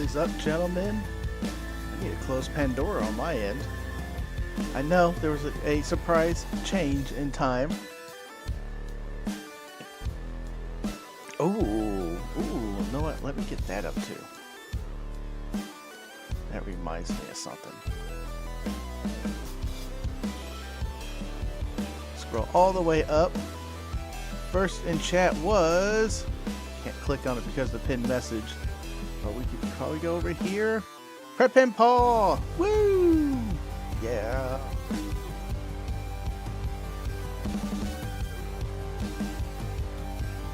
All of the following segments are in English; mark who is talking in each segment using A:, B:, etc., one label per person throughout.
A: is up, gentlemen? I need to close Pandora on my end. I know there was a surprise change in time. Ooh, you know what? Let me get that up too. That reminds me of something. Scroll all the way up. First in chat was... Can't click on it because of the pinned message. But we could probably go over here. Prep and Paul! Woo! Yeah.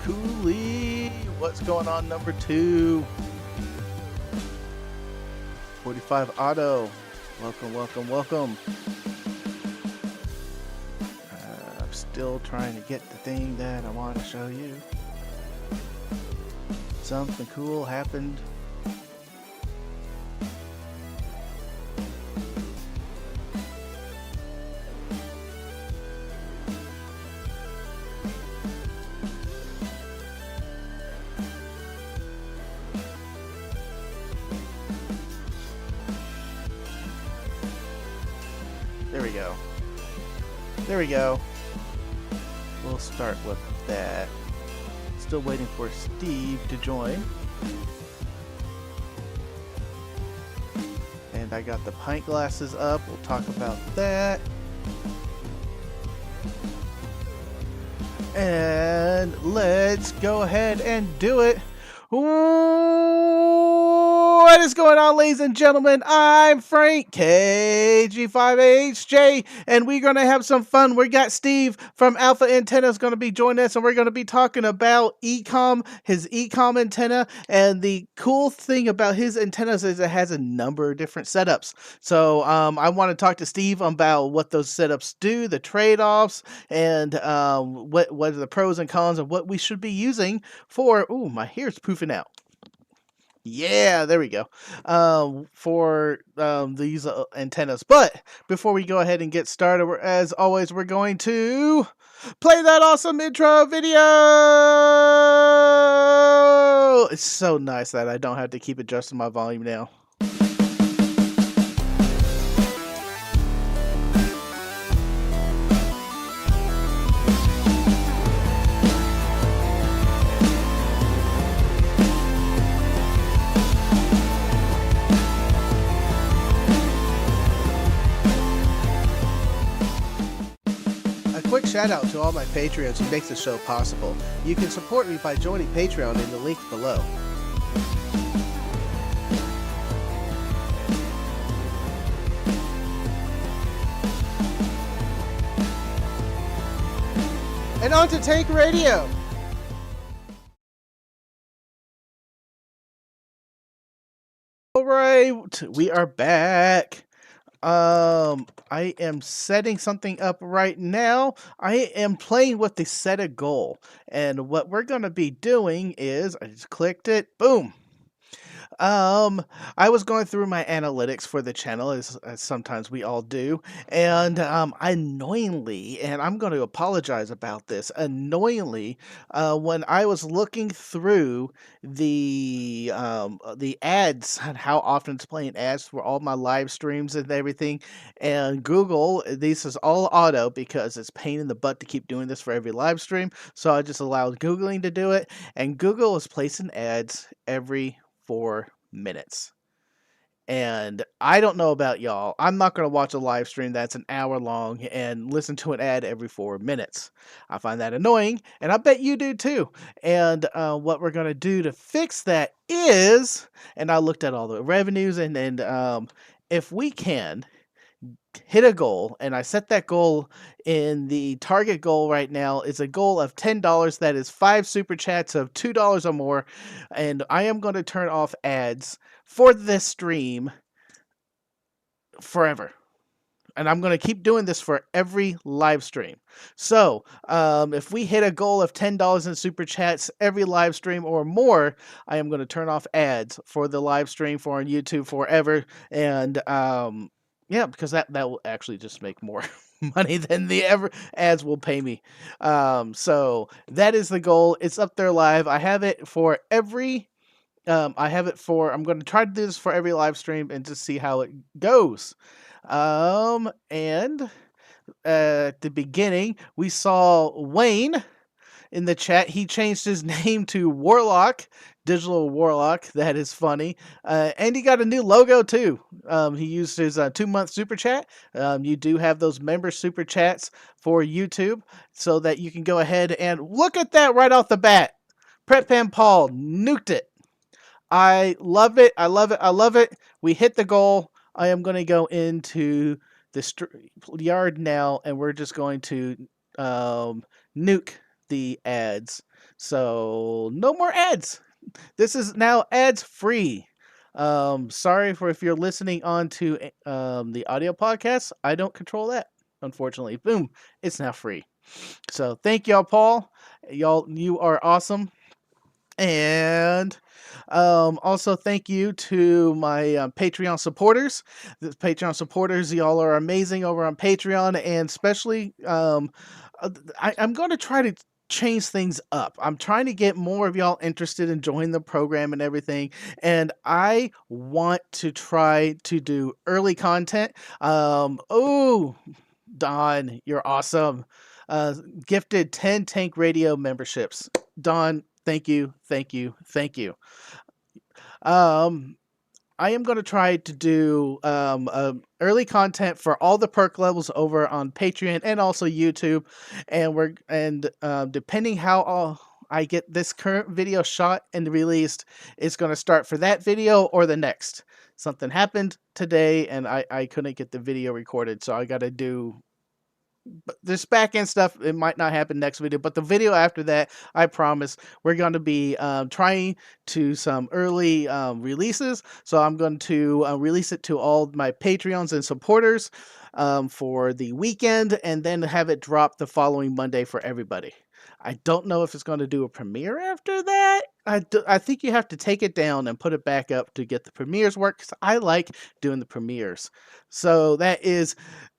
A: Cooley! What's going on, number 2? 45 Auto. Welcome, welcome, welcome. I'm still trying to get the thing that I want to show you. Something cool happened. There we go. There we go. We'll start with that. Still waiting for Steve to join. And I got the pint glasses up. We'll talk about that. And let's go ahead and do it. What is going on, ladies and gentlemen? I'm Frank, KG5HJ, and we're going to have some fun. We got Steve from Alpha Antennas going to be joining us, and we're going to be talking about EmComm, his EmComm antenna, and the cool thing about his antennas is it has a number of different setups. So I want to talk to Steve about what those setups do, the trade-offs, and what are the pros and cons of what we should be using for... Ooh, my hair's poofing out. Yeah, there we go. For these antennas. But before we go ahead and get started, as always, we're going to play that awesome intro video. It's so nice that I don't have to keep adjusting my volume now. Quick shout out to all my Patreons who makes the show possible. You can support me by joining Patreon in the link below. And on to Tank Radio. Alright, we are back. I am setting something up right now. I am playing with the set a goal. And what we're going to be doing is, I just clicked it, boom. I was going through my analytics for the channel, as sometimes we all do, and annoyingly, and I'm going to apologize about this, annoyingly, when I was looking through the ads and how often it's playing ads for all my live streams and everything, and Google, this is all auto because it's pain in the butt to keep doing this for every live stream, so I just allowed Googling to do it, and Google is placing ads every 4 minutes. And I don't know about y'all. I'm not going to watch a live stream that's an hour long and listen to an ad every 4 minutes. I find that annoying, and I bet you do too. And what we're going to do to fix that is, and I looked at all the revenues, and if we can hit a goal, and I set that goal in the target goal right now is a goal of $10. That is 5 super chats of $2 or more, and I am going to turn off ads for this stream forever. And I'm going to keep doing this for every live stream. So if we hit a goal of $10 in super chats every live stream or more, I am going to turn off ads for the live stream for on YouTube forever. And yeah, because that will actually just make more money than the ads will pay me. So that is the goal. It's up there live. I have it for every I have it for. I'm going to try to do this for every live stream and just see how it goes. And at the beginning, we saw Wayne in the chat. He changed his name to Warlock, Digital Warlock. That is funny. And he got a new logo too. He used his 2-month super chat. You do have those member super chats for YouTube so that you can go ahead and look at that right off the bat. Prep Pan Paul nuked it. I love it. I love it. I love it. We hit the goal. I am going to go into the yard now, and we're just going to nuke the ads. So no more ads. This is now ads free. Sorry for if you're listening on to the audio podcast. I don't control that, unfortunately. Boom, it's now free. So thank y'all, Paul. Y'all, you are awesome. And also thank you to my Patreon supporters. The Patreon supporters, y'all are amazing over on Patreon, and especially I'm going to try to change things up. I'm trying to get more of y'all interested in joining the program and everything, and I want to try to do early content. Oh, Don, you're awesome. Gifted 10 Tank Radio memberships. Don, thank you, thank you, thank you. I am going to try to do early content for all the perk levels over on Patreon and also YouTube, and depending how I get this current video shot and released, it's going to start for that video or the next. Something happened today, and I couldn't get the video recorded, so I got to do. But this back end stuff, it might not happen next video, but the video after that, I promise, we're going to be trying to some early releases. So I'm going to release it to all my Patreons and supporters for the weekend, and then have it drop the following Monday for everybody. I don't know if it's going to do a premiere after that. I think you have to take it down and put it back up to get the premieres work, because I like doing the premieres. So that is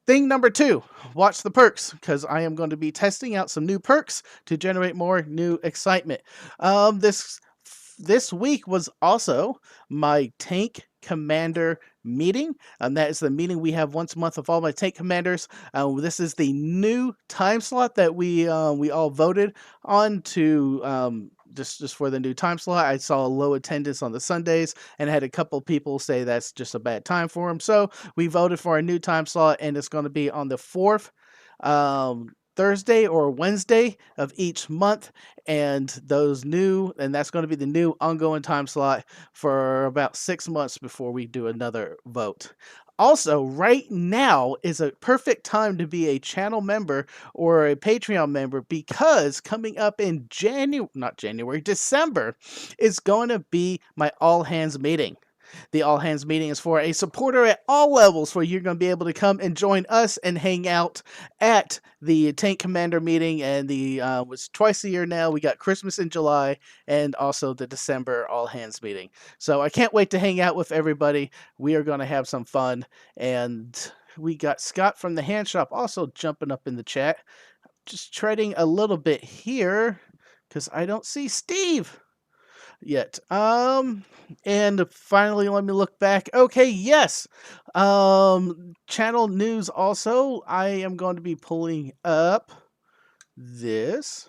A: thing number 2, watch the perks, because I am going to be testing out some new perks to generate more new excitement. This week was also my Tank Commander meeting. That is the meeting we have once a month of all my tank commanders. This is the new time slot that we all voted on to just for the new time slot. I saw low attendance on the Sundays and had a couple people say that's just a bad time for them. So we voted for a new time slot, and it's going to be on the 4th Thursday or Wednesday of each month, and that's going to be the new ongoing time slot for about 6 months before we do another vote. Also, right now is a perfect time to be a channel member or a Patreon member, because coming up in December is going to be my all hands meeting. The all hands meeting is for a supporter at all levels, where you're going to be able to come and join us and hang out at the Tank Commander meeting. And was twice a year now. We got Christmas in July and also the December all hands meeting. So I can't wait to hang out with everybody. We are going to have some fun. And we got Scott from the hand shop also jumping up in the chat. Just treading a little bit here because I don't see Steve yet. And finally, let me look back. Okay, yes. Channel news also. I am going to be pulling up this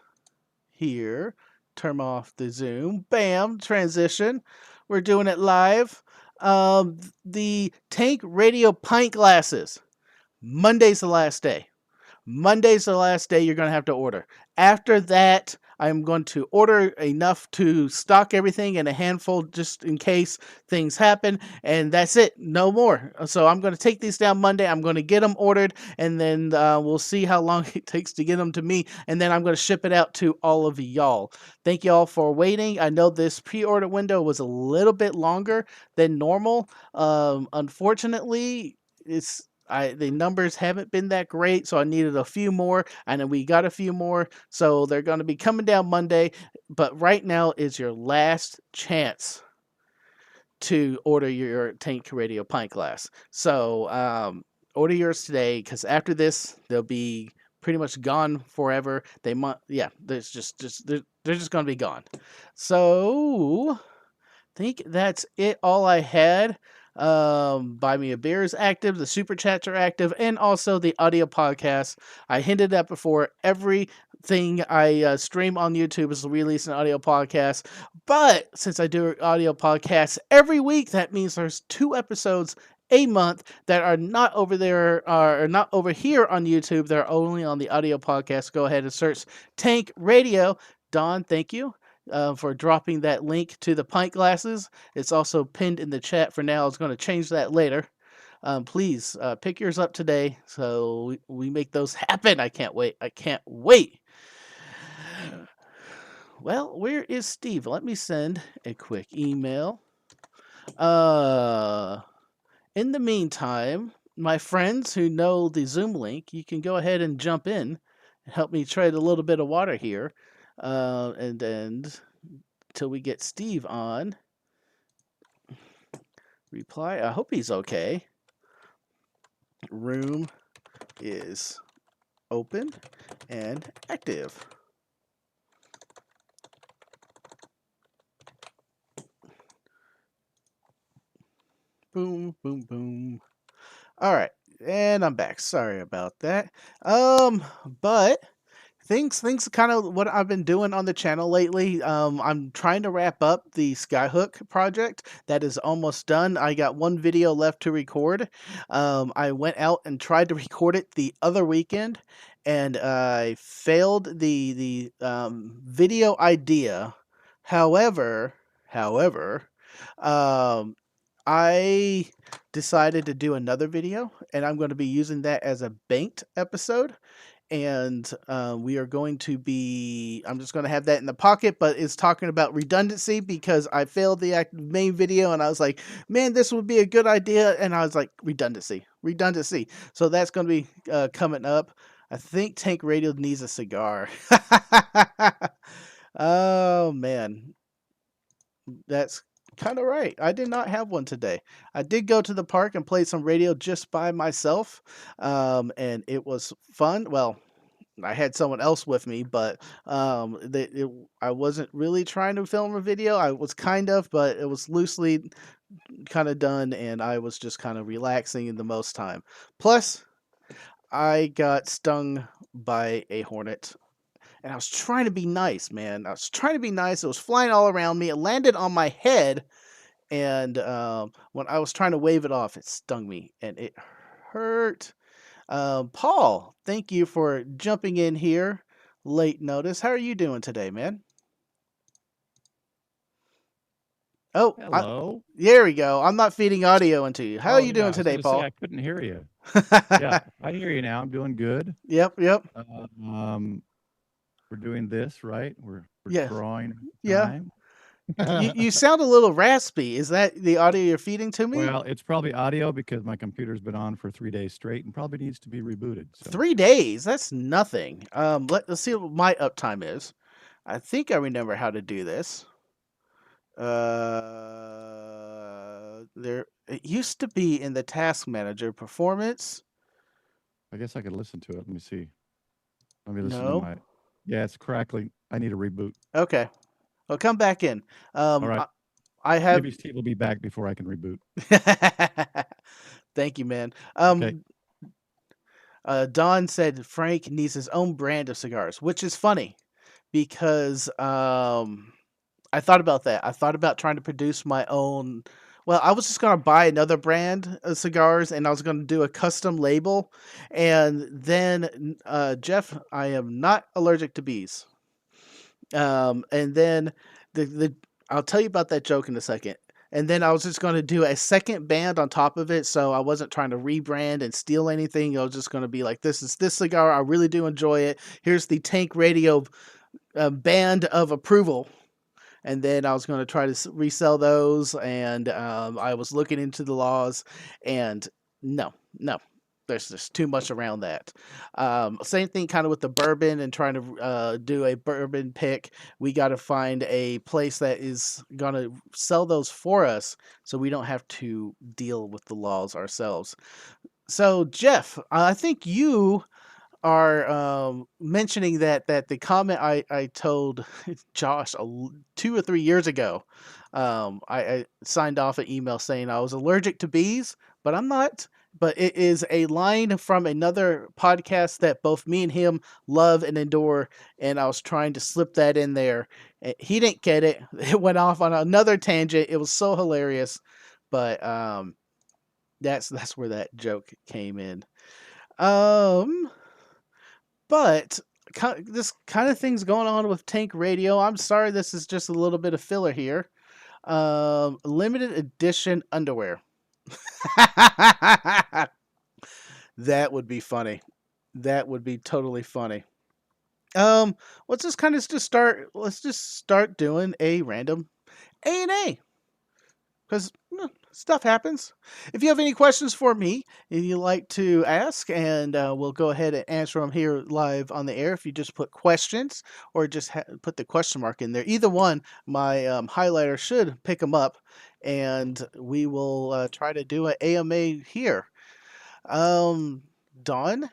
A: here. Turn off the Zoom. Bam, transition. We're doing it live. The Tank Radio pint glasses. Monday's the last day. Monday's the last day you're going to have to order. After that, I'm going to order enough to stock everything in a handful just in case things happen, and that's it. No more. So I'm going to take these down Monday. I'm going to get them ordered, and then we'll see how long it takes to get them to me, and then I'm going to ship it out to all of y'all. Thank y'all for waiting. I know this pre-order window was a little bit longer than normal. Unfortunately, the numbers haven't been that great, so I needed a few more, and then we got a few more, so they're going to be coming down Monday. But right now is your last chance to order your Tank Radio pint glass. So order yours today, because after this they'll be pretty much gone forever. They're just going to be gone. So think that's it. All I had. Buy Me a Beer is active. The super chats are active, and also the audio podcast. I hinted at before. Everything I stream on YouTube is released an audio podcast. But since I do audio podcasts every week, that means there's 2 episodes a month that are not over there, or not over here on YouTube. They're only on the audio podcast. Go ahead and search Tank Radio. Don, thank you for dropping that link to the pint glasses. It's also pinned in the chat for now. I was going to change that later. Please pick yours up today so we make those happen. I can't wait. I can't wait. Well, where is Steve? Let me send a quick email. In the meantime, my friends who know the Zoom link, you can go ahead and jump in and help me trade a little bit of water here. And then till we get Steve on. Reply. I hope he's okay. Room is open and active. Boom, boom, boom. All right, and I'm back. Sorry about that. But things kind of what I've been doing on the channel lately. I'm trying to wrap up the Skyhook project that is almost done. I got one video left to record. I went out and tried to record it the other weekend, and I failed the video idea. However, um, I decided to do another video, and I'm going to be using that as a banked episode. And we are going to be, I'm just going to have that in the pocket, but it's talking about redundancy because I failed the main video and I was like, man, this would be a good idea. And I was like, redundancy. So that's going to be coming up. I think Tank Radio needs a cigar. Oh, man. That's kind of right. I did not have one today. I did go to the park and play some radio just by myself, and it was fun. Well, I had someone else with me, but I wasn't really trying to film a video. I was kind of, but it was loosely kind of done, and I was just kind of relaxing in the most time. Plus, I got stung by a hornet. And I was trying to be nice, man. I was trying to be nice. It was flying all around me. It landed on my head. And when I was trying to wave it off, it stung me. And it hurt. Paul, thank you for jumping in here. Late notice. How are you doing today, man? Oh,
B: Hello.
A: there we go. I'm not feeding audio into you. How are you doing
B: I was
A: today,
B: gonna say
A: Paul?
B: I couldn't hear you. Yeah, I hear you now. I'm doing good.
A: Yep.
B: We're doing this, right? We're
A: Yeah.
B: drawing
A: Yeah.
B: time.
A: You sound a little raspy. Is that the audio you're feeding to me?
B: Well, it's probably audio because my computer's been on for 3 days straight and probably needs to be rebooted. So.
A: 3 days? That's nothing. Let's see what my uptime is. I think I remember how to do this. There it used to be in the task manager performance.
B: I guess I could listen to it. Let me see. Let me listen
A: No.
B: to my. Yeah, it's crackling. I need a reboot.
A: Okay. Well, come back in.
B: All right.
A: I have.
B: Maybe Steve will be back before I can reboot.
A: Thank you, man.
B: Okay.
A: Don said Frank needs his own brand of cigars, which is funny because I thought about that. I thought about trying to produce my own. Well, I was just going to buy another brand of cigars and I was going to do a custom label. And then, Jeff, I am not allergic to bees. And then I'll tell you about that joke in a second. And then I was just going to do a second band on top of it. So I wasn't trying to rebrand and steal anything. I was just going to be like, this is this cigar. I really do enjoy it. Here's the Tank Radio band of approval. And then I was going to try to resell those. And I was looking into the laws. And no. There's just too much around that. Same thing kind of with the bourbon and trying to do a bourbon pick. We got to find a place that is going to sell those for us so we don't have to deal with the laws ourselves. So, Jeff, I think you are mentioning that the comment I told Josh 2 or 3 years ago I signed off an email saying I was allergic to bees, but I'm not. But it is a line from another podcast that both me and him love and adore, and I was trying to slip that in there. He didn't get it. It went off on another tangent. It was so hilarious, but that's where that joke came in. Um, but this kind of thing's going on with Tank Radio. I'm sorry, this is just a little bit of filler here. Limited edition underwear. That would be funny. That would be totally funny. Um, let's just kind of just start. Let's just start doing a random A&A because stuff happens. If you have any questions for me and you'd like to ask, and we'll go ahead and answer them here live on the air. If you just put questions or just put the question mark in there, either one, my highlighter should pick them up, and we will try to do an AMA here. Um, Dawn,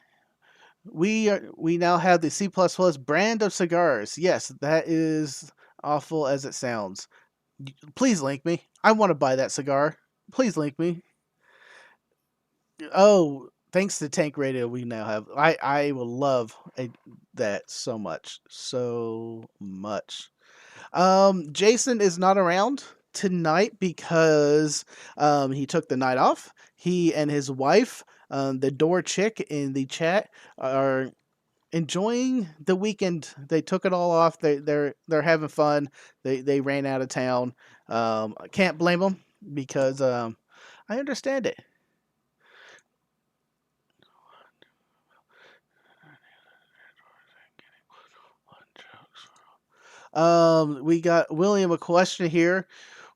A: we now have the C++ brand of cigars. Yes, that is awful as it sounds. Please link me. I want to buy that cigar. Please link me. Oh, thanks to Tank Radio, we now have. I will love that so much, so much. Jason is not around tonight because he took the night off. He and his wife, the door chick in the chat, are enjoying the weekend. They took it all off. They're having fun. They ran out of town. I can't blame them because I understand it. We got William a question here.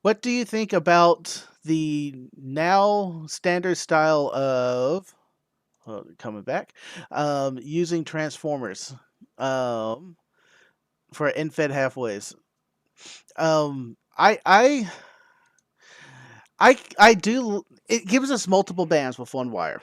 A: What do you think about the now standard style of coming back using transformers for end-fed halfways? I do. It gives us multiple bands with one wire,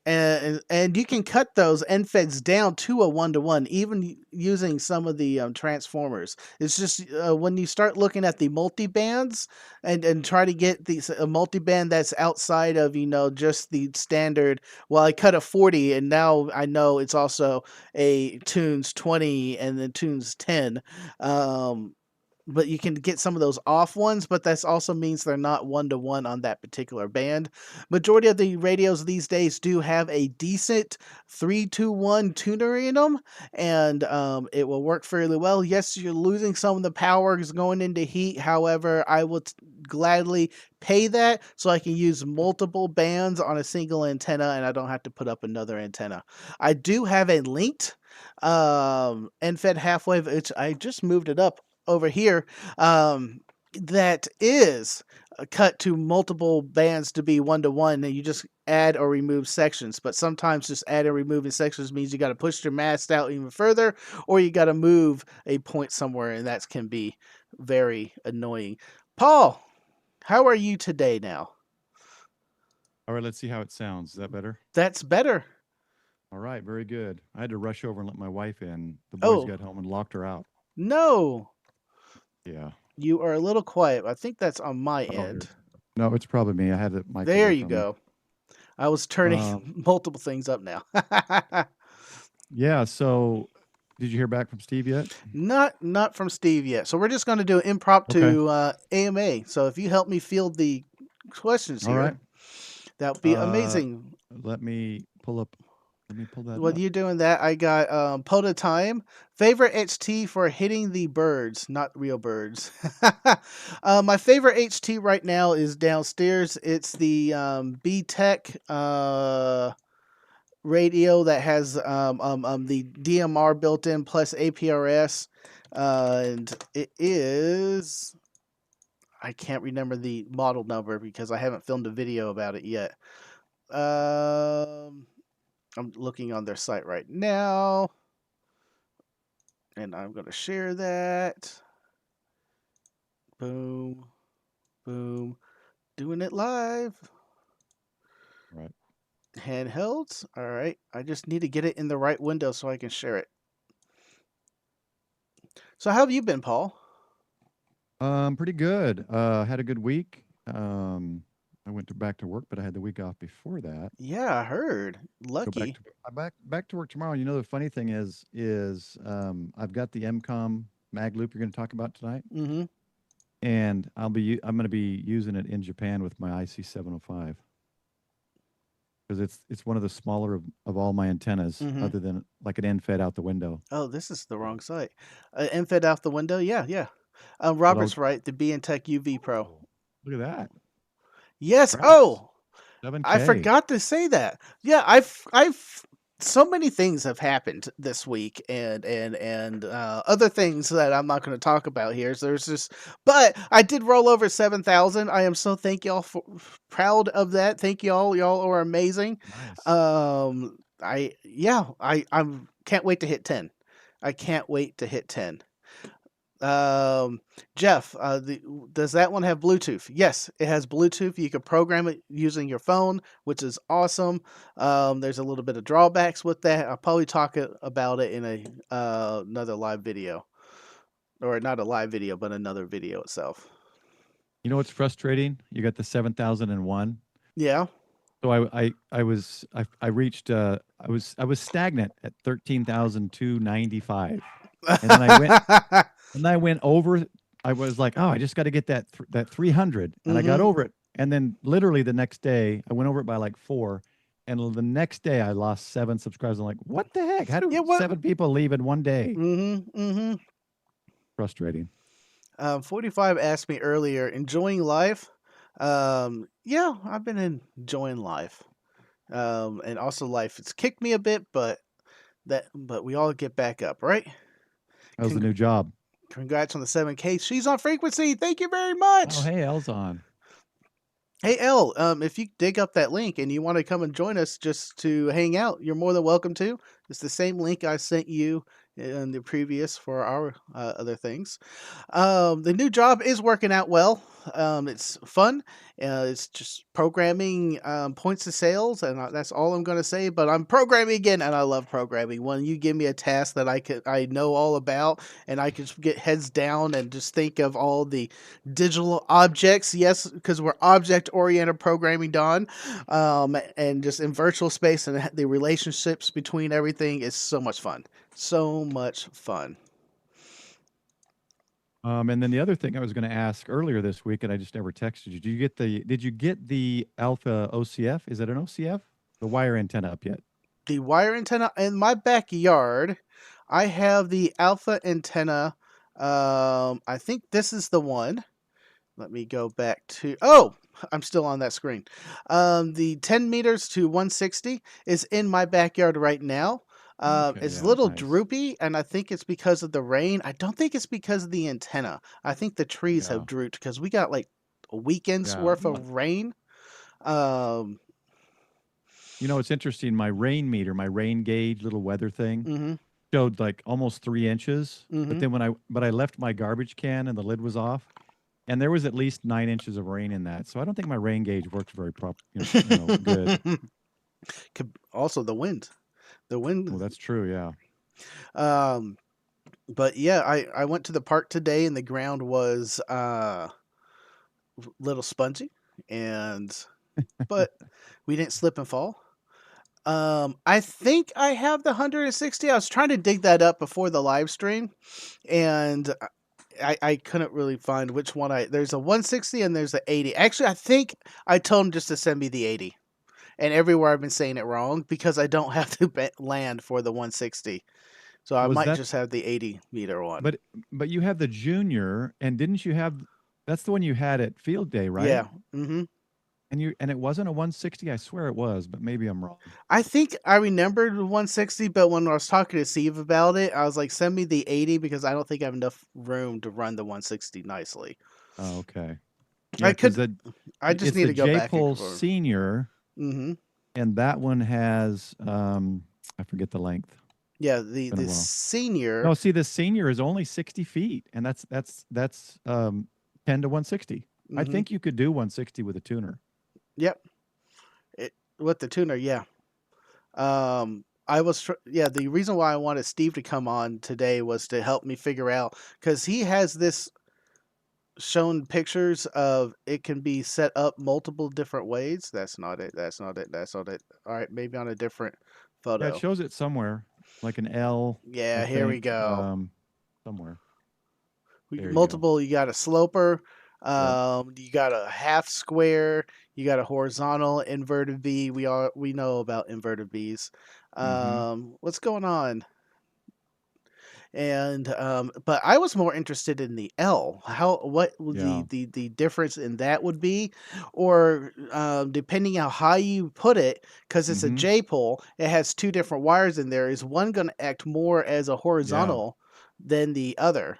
A: and you can cut those end feds down to a 1-to-1, even using some of the transformers. It's just when you start looking at the multi bands and try to get these a multi band that's outside of just the standard. Well, I cut a 40, and now I know it's also a tunes 20 and then tunes 10. Um, but you can get some of those off ones, but that also means they're not 1-to-1 on that particular band. Majority of the radios these days do have a decent 3-2-1 tuner in them, and it will work fairly well. Yes, you're losing some of the power going into heat. However, I will gladly pay that so I can use multiple bands on a single antenna, and I don't have to put up another antenna. I do have a linked end-fed half-wave, which I just moved it up over here, that is cut to multiple bands to be 1-to-1, and you just add or remove sections. But sometimes just add and removing sections means you got to push your mast out even further, or you got to move a point somewhere, and that can be very annoying. Paul, how are you today now?
B: All right, let's see how it sounds. Is that better?
A: That's better.
B: All right, very good. I had to rush over and let my wife in. The boys
A: Oh,
B: got home and locked her out.
A: no.
B: Yeah.
A: You are a little quiet. I think that's on my
B: Oh,
A: end.
B: no, it's probably me. I had the mic
A: There
B: away
A: you
B: from me.
A: go. I was turning
B: Um,
A: multiple things up now.
B: yeah. So, did you hear back from Steve yet?
A: Not from Steve yet. So we're just going to do an
B: Okay.
A: impromptu AMA. So if you help me field the questions
B: All right.
A: here, that would be
B: Uh,
A: amazing.
B: let me pull up. Let me pull that
A: While
B: up.
A: you're doing that, I got Pota Time. Favorite HT for hitting the birds, not real birds. My favorite HT right now is downstairs. It's the B Tech radio that has the DMR built in plus APRS, and it is. I can't remember the model number because I haven't filmed a video about it yet. Um, I'm looking on their site right now, and I'm going to share that. Boom, boom, doing it live.
B: Right.
A: Handhelds. All right. I just need to get it in the right window so I can share it. So how have you been, Paul?
B: Pretty good. Had a good week. I went back to work, but I had the week off before that.
A: Yeah, I heard.
B: Go back
A: Lucky.
B: to I'm back to work tomorrow. You know, the funny thing is I've got the EmComm mag loop you're going to talk about tonight,
A: Mm-hmm.
B: and I'm going to be using it in Japan with my IC705 because it's one of the smaller of all my antennas,
A: Mm-hmm.
B: other than like an end fed out the window.
A: Oh, this is the
B: So,
A: wrong site. Infed out the window. Yeah, yeah.
B: but I'll
A: Robert's right. The B and Tech UV Pro.
B: oh, look at that
A: Yes.
B: press
A: Oh, I
B: 7K.
A: forgot to say that. Yeah, so many things have happened this week, and other things that I'm not going to talk about here. So there's just, but I did roll over 7,000. I am so thank y'all for proud of that. Thank y'all. Y'all are amazing.
B: Nice.
A: I'm can't wait to hit 10. I can't wait to hit 10. Um, Jeff, does that one have Bluetooth? Yes, it has Bluetooth. You can program it using your phone, which is awesome. There's a little bit of drawbacks with that. I'll probably talk about it in a another live video, or not a live video, but another video itself.
B: You know what's frustrating? You got the 7001.
A: Yeah.
B: So I reached I was stagnant at 13,295. And then I went over. I was like, "Oh, I just got to get that 300." And I got
A: Mm-hmm.
B: over it. And then literally the next day, I went over it by like 4. And the next day I lost 7 subscribers. I'm like, "What the heck? How do
A: Yeah. What?
B: 7 people leave in one day?"
A: Mm-hmm. Mm-hmm.
B: Frustrating.
A: 45 asked me earlier, enjoying life. Yeah, I've been enjoying life. And also life. It's kicked me a bit, but we all get back up, right?
B: How's the
A: Cong-
B: new job?
A: Congrats on the 7K. She's on frequency. Thank you very
B: Oh,
A: much.
B: hey, El's on.
A: Hey L, if you dig up that link and you want to come and join us just to hang out, you're more than welcome to. It's the same link I sent you in the previous for our other things. The new job is working out well. It's fun. It's just programming points of sales, and that's all I'm going to say. But I'm programming again, and I love programming. When you give me a task that I know all about, and I can just get heads down and just think of all the digital objects. Yes, because we're object oriented programming, Don, and just in virtual space and the relationships between everything is so much fun. So much fun.
B: And then the other thing I was going to ask earlier this week, and I just never texted you. Did you get the Alpha OCF? Is it an OCF? The wire antenna up yet?
A: The wire antenna in my backyard. I have the alpha antenna. I think this is the one. Let me go back to. Oh, I'm still on that screen. The 10 meters to 160 is in my backyard right now.
B: Okay,
A: It's a
B: yeah,
A: little
B: nice.
A: droopy, and I think it's because of the rain. I don't think it's because of the antenna. I think the trees
B: Yeah,
A: have drooped because we got like a weekend's
B: yeah.
A: worth of rain. Um,
B: You know, it's interesting. My rain meter, my rain gauge, little weather thing,
A: mm-hmm,
B: showed like almost 3 inches. But
A: mm-hmm.
B: then but I left my garbage can and the lid was off, and there was at least 9 inches of rain in that. So I don't think my rain gauge works very good.
A: Also, the wind. The
B: Well,
A: wind.
B: that's true. Yeah.
A: Um, but yeah, I went to the park today and the ground was little spongy, and but we didn't slip and fall. I think I have the 160. I was trying to dig that up before the live stream, and I couldn't really find which one I. There's a 160 and there's a 80. Actually, I think I told him just to send me the 80. And everywhere I've been saying it wrong because I don't have the land for the 160. So I
B: Was
A: might
B: that?
A: just have the 80-meter one.
B: But you have the junior, and didn't you have? That's the one you had at field day, right?
A: Yeah. Mm-hmm.
B: And it wasn't a 160. I swear it was, but maybe I'm wrong.
A: I think I remembered 160, but when I was talking to Steve about it, I was like, send me the 80 because I don't think I have enough room to run the 160 nicely.
B: Oh, okay. Yeah,
A: I
B: because
A: could, I just
B: it's
A: need
B: the
A: to go
B: J
A: back and
B: Pole
A: confirm.
B: Senior,
A: Mm-hmm.
B: and that one has I forget the length.
A: Yeah,
B: It's been a
A: the
B: while.
A: senior.
B: No, see, the senior is only 60 feet, and that's 10 to 160. I
A: Mm-hmm.
B: think you could do 160 with a tuner.
A: Yep. With the tuner, yeah. Yeah. The reason why I wanted Steve to come on today was to help me figure out because he has this. shown pictures of it can be set up multiple different ways. That's not it. That's not it. That's not it. All right, maybe on a different
B: Yeah, it
A: photo.
B: shows it somewhere, like an L, I
A: Yeah, here we
B: think,
A: go.
B: somewhere. There you go.
A: Multiple. You got a sloper.
B: Yep.
A: You got a half square. You got a horizontal inverted V. We know about inverted V's.
B: Mm-hmm.
A: What's going on? And but I was more interested in the L. How what would
B: Yeah.
A: the difference in that would be, or depending how high you put it, because it's a
B: Mm-hmm.
A: J pole, it has two different wires in there. Is one going to act more as a
B: Yeah.
A: horizontal than the other,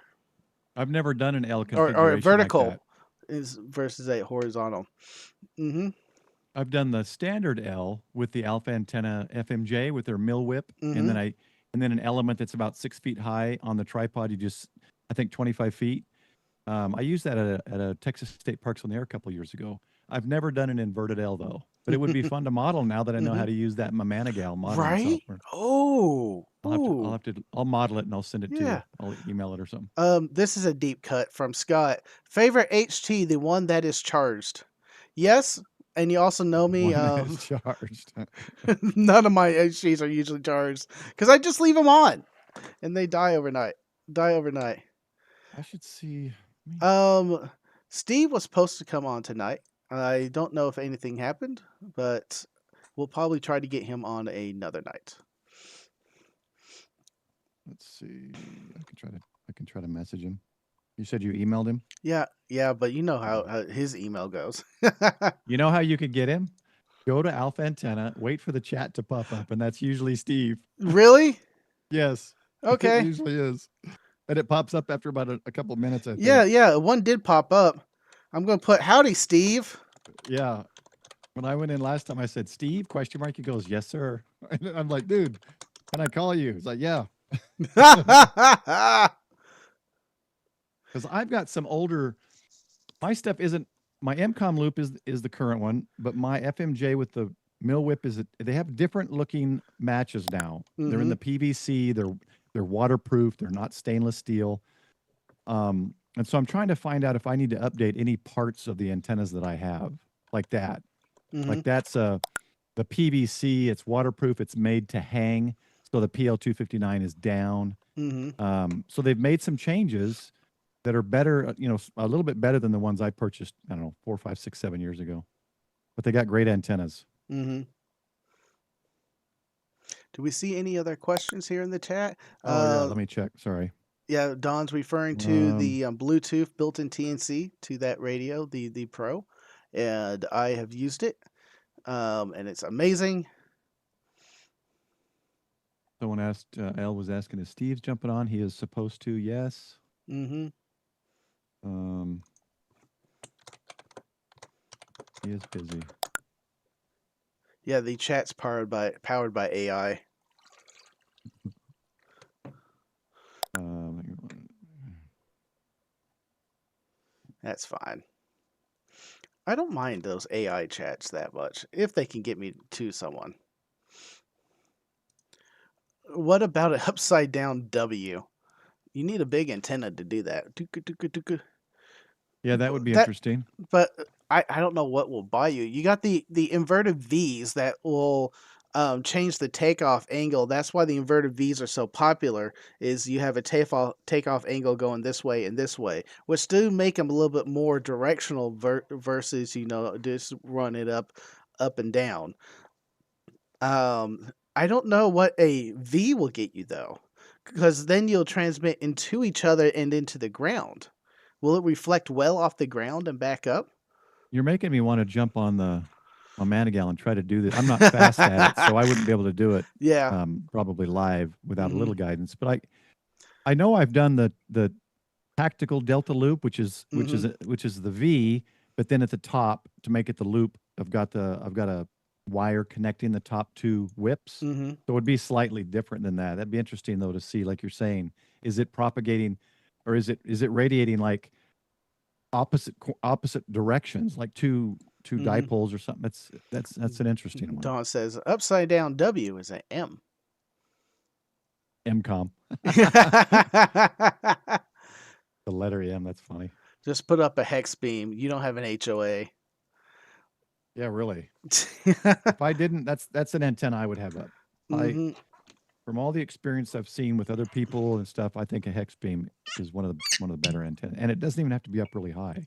B: I've never done an L
A: or a
B: configuration like that.
A: vertical is versus a horizontal? Mm-hmm.
B: I've done the standard L with the alpha antenna FMJ with their mill whip, and
A: Mm-hmm.
B: then an element that's about 6 feet high on the tripod. You just, I think, 25 feet. I used that at a Texas State Parks on the Air a couple years ago. I've never done an inverted L though, but it would be fun to model now that I know
A: Mm-hmm.
B: how to use that Mamanagal modeling
A: Right?
B: software.
A: Oh, ooh,
B: I'll model it and I'll send it to you.
A: yeah.
B: I'll email it or something.
A: This is a deep cut from Scott. Favorite HT, the one that is charged. Yes, and you also know me.
B: One that is charged.
A: None of my HTs are usually charged because I just leave them on and they die overnight. Die overnight.
B: I should see.
A: Um, Steve was supposed to come on tonight. I don't know if anything happened, but we'll probably try to get him on another night.
B: Let's see. I can try to message him. You said you emailed him?
A: Yeah, yeah, but you know
B: Yeah.
A: how his email goes.
B: You know how you could get him? Go to Alpha Antenna, wait for the chat to pop up, and that's usually Steve.
A: Really?
B: Yes, it
A: Okay.
B: usually is. And it pops up after about a couple minutes, I
A: Yeah,
B: think.
A: yeah, one did pop up. I'm gonna put howdy, Steve.
B: Yeah. When I went in last time, I said, Steve, question mark. He goes, yes, sir. And I'm like, dude, can I call you? He's like, yeah. Because I've got some older, my stuff isn't, my EmComm loop is the current one, but my FMJ with the mill whip they have different looking matches now. They're in
A: Mm-hmm.
B: the PVC, they're waterproof, they're not stainless steel. And so I'm trying to find out if I need to update any parts of the antennas that I have, like that.
A: Mm-hmm.
B: Like that's the PVC, it's waterproof, it's made to hang. So the PL259 is down.
A: Mm-hmm.
B: So they've made some changes that are better, a little bit better than the ones I purchased, I don't know, 4, 5, 6, 7 years ago. But they got great antennas.
A: Mm-hmm. Do we see any other questions here in the chat?
B: Oh yeah, let me check. Sorry.
A: Yeah, Don's referring to
B: Um,
A: the Bluetooth built-in TNC to that radio, the Pro, and I have used it, and it's amazing.
B: Someone asked, Al was asking, is Steve's jumping on? He is supposed to, yes.
A: Mm-hmm.
B: Um, he is busy.
A: Yeah, the chat's powered by AI.
B: Um,
A: That's fine. I don't mind those AI chats that much if they can get me to someone. What about an upside down W? You need a big antenna to do that.
B: yeah, that would be
A: That,
B: interesting.
A: but I don't know what will buy you. You got the inverted V's that will change the takeoff angle. That's why the inverted V's are so popular. Is you have a takeoff angle going this way and this way, which do make them a little bit more directional versus just run it up and down. I don't know what a V will get you though, because then you'll transmit into each other and into the ground. Will it reflect well off the ground and back up?
B: You're making me want to jump on the Manigal and try to do this. I'm not fast at it, so I wouldn't be able to do it
A: Yeah.
B: probably live without a
A: Mm-hmm.
B: little guidance. But I know I've done the tactical delta loop, which is
A: Mm-hmm.
B: the V, but then at the top to make it the loop, I've got a wire connecting the top two whips.
A: Mm-hmm.
B: So it would be slightly different than that. That'd be interesting though to see, like you're saying, is it propagating or is it radiating like opposite directions, like two
A: Mm-hmm.
B: dipoles or something? That's an interesting one.
A: Dawn says upside down W is an M.
B: EmComm. The letter M. That's funny.
A: Just put up a hex beam. You don't have an HOA.
B: Yeah, really. If I didn't, that's an antenna I would have up. I
A: Hmm.
B: From all the experience I've seen with other people and stuff, I think a hex beam is one of the better antennas, and it doesn't even have to be up really high.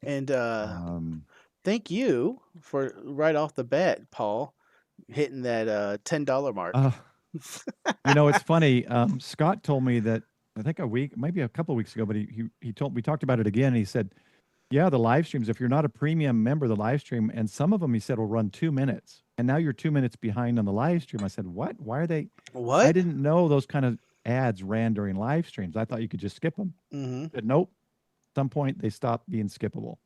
A: And
B: Um,
A: thank you for right off the bat, Paul, hitting that $10 mark.
B: uh, it's funny. Scott told me that I think a week, maybe a couple of weeks ago, but he told we talked about it again. And he said, "Yeah, the live streams. If you're not a premium member, the live stream, and some of them, he said, will run 2 minutes, and now you're 2 minutes behind on the live stream." I said, "What? Why are they?" I
A: What?
B: didn't know those kind of ads ran during live streams. I thought you could just skip them.
A: Hmm.
B: But nope. At some point, they stopped being skippable.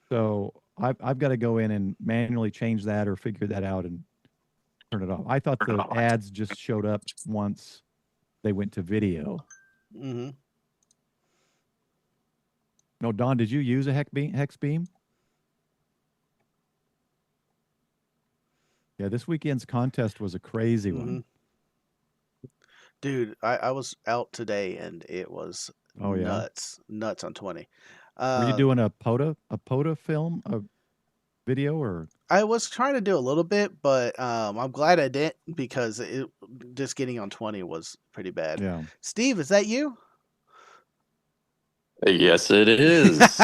B: So I've got to go in and manually change that or figure that out and turn it off. I thought the ads just showed up once they went to video.
A: Hmm.
B: No, Don, did you use a hex beam? Yeah, this weekend's contest was a crazy
A: Hmm.
B: one.
A: Dude, I was out today and it was
B: Oh yeah.
A: nuts on 20.
B: Were you
A: Uh,
B: doing a POTA film, a video, or
A: I was trying to do a little bit, but I'm glad I didn't because it just getting on 20 was pretty bad.
B: yeah?
A: Steve, is that you?
C: Yes, it is.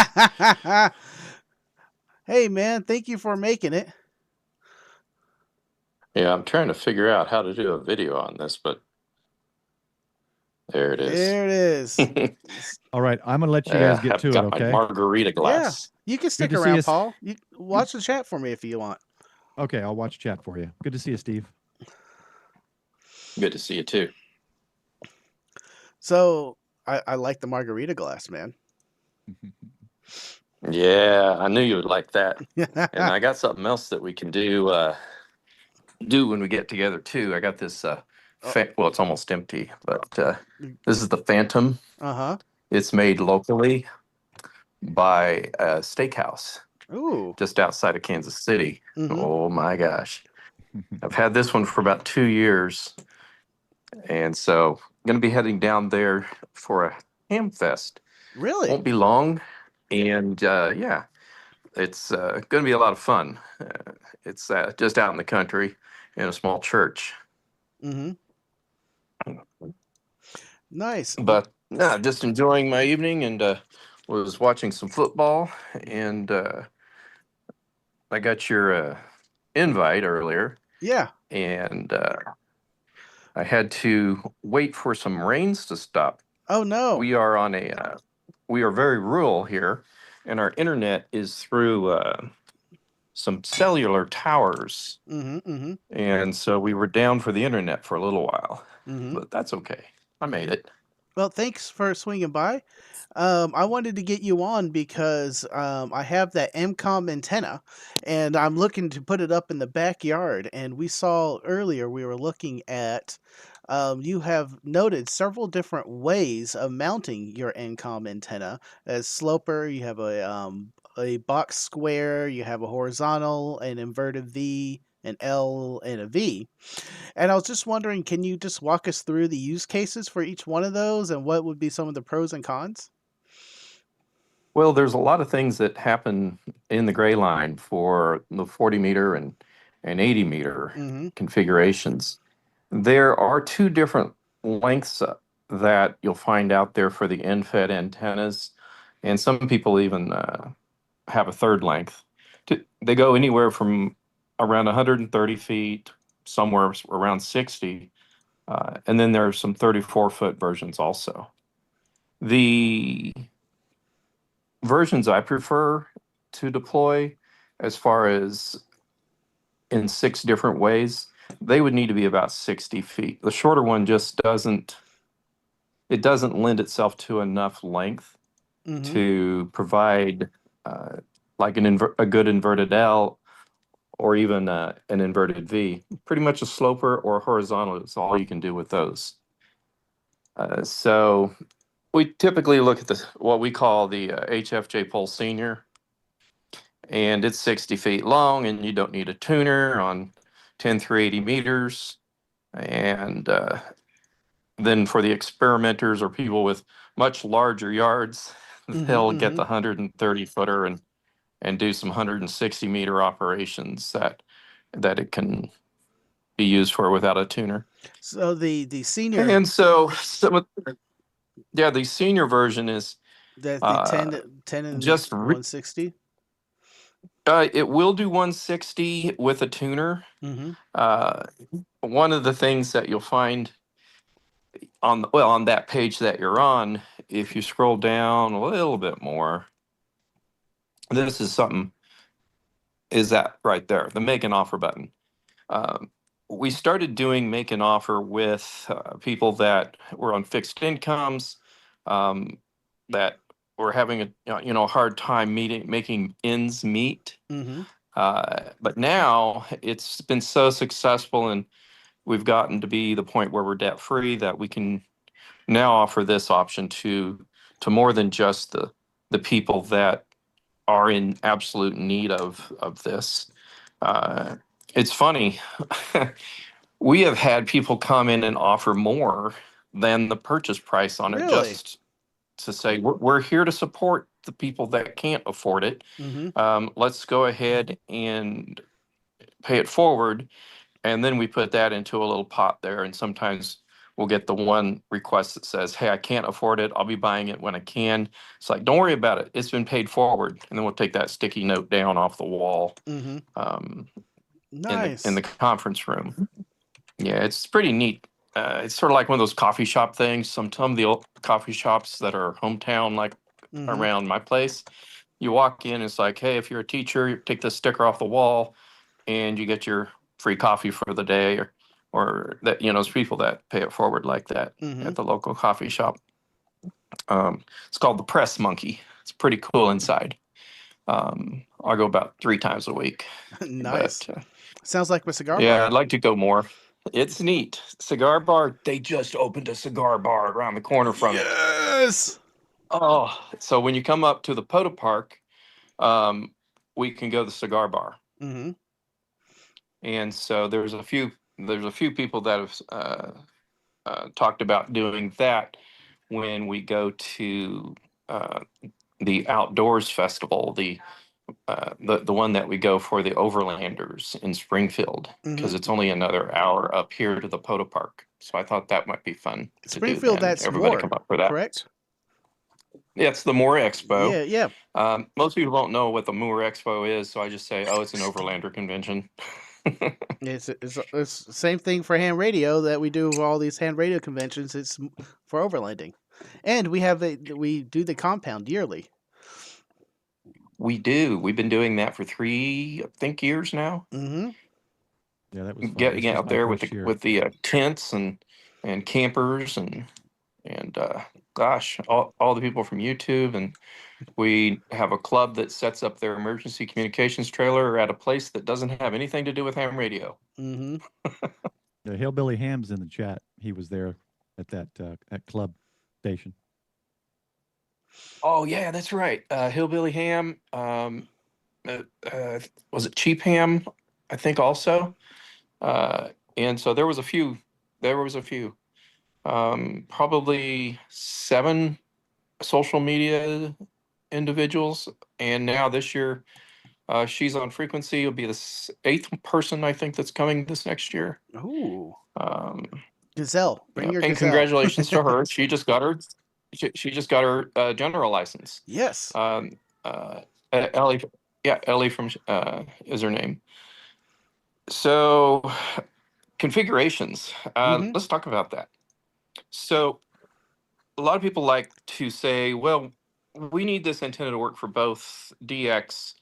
A: Hey man, thank you for making it.
C: Yeah, I'm trying to figure out how to do a video on this, but there it is.
A: There it is.
B: All right, I'm gonna let you guys
C: Yeah,
B: get
C: I've
B: to it.
C: got my
B: Okay.
C: margarita
A: Yeah,
C: glass.
A: you can
B: Good
A: stick
B: to see
A: around,
B: us.
A: Paul. You watch the chat for me if you want.
B: Okay, I'll watch chat for you. Good to see you, Steve.
C: Good to see you too.
A: So I like the margarita glass, man.
C: Yeah, I knew you would like that. And I got something else that we can do when we get together too. I got this
A: Oh,
C: well, it's almost empty, but this is the Phantom.
A: uh-huh.
C: It's made locally by a steakhouse
A: Ooh.
C: just outside of Kansas City.
A: Mm-hmm.
C: Oh my gosh. I've had this one for about 2 years. And so I'm going to be heading down there for a ham fest.
A: Really?
C: Won't be long. And yeah, it's going to be a lot of fun. It's just out in the country in a small church.
A: Mm-hmm. Nice.
C: But no, just enjoying my evening and was watching some football. And I got your invite earlier.
A: Yeah.
C: And I had to wait for some rains to stop.
A: Oh no.
C: We are very rural here, and our internet is through some cellular towers,
A: Mm-hmm. Mm-hmm.
C: and so we were down for the internet for a little while,
A: Mm-hmm.
C: but that's okay. I made it.
A: Well, thanks for swinging by. I wanted to get you on because I have that EmComm antenna, and I'm looking to put it up in the backyard. And we saw earlier we were looking at. You have noted several different ways of mounting your EmComm antenna. As sloper, you have a box square, you have a horizontal, an inverted V, an L, and a V. And I was just wondering, can you just walk us through the use cases for each one of those and what would be some of the pros and cons?
C: Well, there's a lot of things that happen in the gray line for the 40 meter and 80 meter
A: Mm-hmm.
C: configurations. There are two different lengths that you'll find out there for the end-fed antennas, and some people even have a third length. They go anywhere from around 130 feet, somewhere around 60, and then there are some 34-foot versions also. The versions I prefer to deploy, as far as in 6 different ways, they would need to be about 60 feet. The shorter one just doesn't lend itself to enough length
A: Mm-hmm.
C: to provide uh, like a good inverted L or even an inverted V. Pretty much a sloper or a horizontal is all you can do with those. So we typically look at what we call the HFJ pole senior, and it's 60 feet long, and you don't need a tuner on 10 through 80 meters. And then for the experimenters or people with much larger yards, they'll get the 130 footer and do some 160 meter operations that it can be used for without a tuner.
A: So the senior,
C: And so yeah, the senior version is
A: the 10 and
C: just
A: 160.
C: It will do 160 with a tuner.
A: Mm-hmm.
C: One of the things that you'll find on that page that you're on, if you scroll down a little bit more, this is something, is that right there, the make an offer button. We started doing make an offer with people that were on fixed incomes, that were having a hard time making ends meet.
A: Mm-hmm.
C: But now it's been so successful, and we've gotten to be the point where we're debt free that we can now offer this option to more than just the people that are in absolute need of this. It's funny. We have had people come in and offer more than the purchase price on it,
A: Really?
C: just to say we're here to support the people that can't afford it.
A: Mm-hmm.
C: Let's go ahead and pay it forward, and then we put that into a little pot there. And sometimes we'll get the one request that says, "Hey, I can't afford it. I'll be buying it when I can." It's like, don't worry about it. It's been paid forward, and then we'll take that sticky note down off the wall
A: Mm-hmm.
C: in the
A: Nice.
C: conference room. Yeah, it's pretty neat. It's sort of like one of those coffee shop things. Some of the old coffee shops that are hometown, like
A: Mm-hmm.
C: around my place, you walk in, it's like, hey, if you're a teacher, you take this sticker off the wall, and you get your free coffee for the day, or that, there's people that pay it forward like that
A: Mm-hmm.
C: at the local coffee shop. It's called the Press Monkey. It's pretty cool inside. I'll go about 3 times a week,
A: Nice.
C: but
A: Sounds like a cigar
C: yeah,
A: bar.
C: I'd like to go more. It's neat. Cigar bar. They just opened a cigar bar around the corner from it.
A: Yes.
C: Oh, so when you come up to the Poda Park, we can go to the cigar bar.
A: Mm-hmm.
C: And so there's a few people that have talked about doing that when we go to the outdoors festival, the one that we go for the Overlanders in Springfield, because
A: Mm-hmm.
C: it's only another hour up here to the Poda Park. So I thought that might be fun to do
A: Springfield,
C: then.
A: that's
C: Everybody
A: more,
C: come up for that.
A: correct?
C: Yeah, it's the Moore Expo.
A: Yeah, yeah.
C: Most people don't know what the Moore Expo is, so I just say, oh, it's an Overlander convention.
A: It's the same thing for ham radio that we do with all these ham radio conventions. It's for overlanding, and we do the compound yearly.
C: We do. We've been doing that for 3, I think, years now.
A: Mm-hmm.
B: Yeah, that was fun. This
C: Getting
B: was
C: out
B: my
C: there with
B: first year.
C: the tents and campers and gosh, all the people from YouTube, and we have a club that sets up their emergency communications trailer at a place that doesn't have anything to do with ham radio.
A: Mm-hmm.
B: Yeah, Hillbilly Ham's in the chat. He was there at that club station.
C: Oh yeah, that's right. Hillbilly Ham. Was it Cheap Ham? I think also. And so there was a few. There was a few. Probably 7 social media individuals, and now this year, she's on frequency. It'll be the 8th person I think that's coming this next year.
A: Ooh,
C: Um,
A: gazelle, bring your
C: and
A: gazelle.
C: congratulations to her. She just got her. She just got her general license.
A: Yes.
C: Um, Ellie, yeah, Ellie from is her name. So configurations.
A: Mm-hmm.
C: Let's talk about that. So a lot of people like to say, well, we need this antenna to work for both DX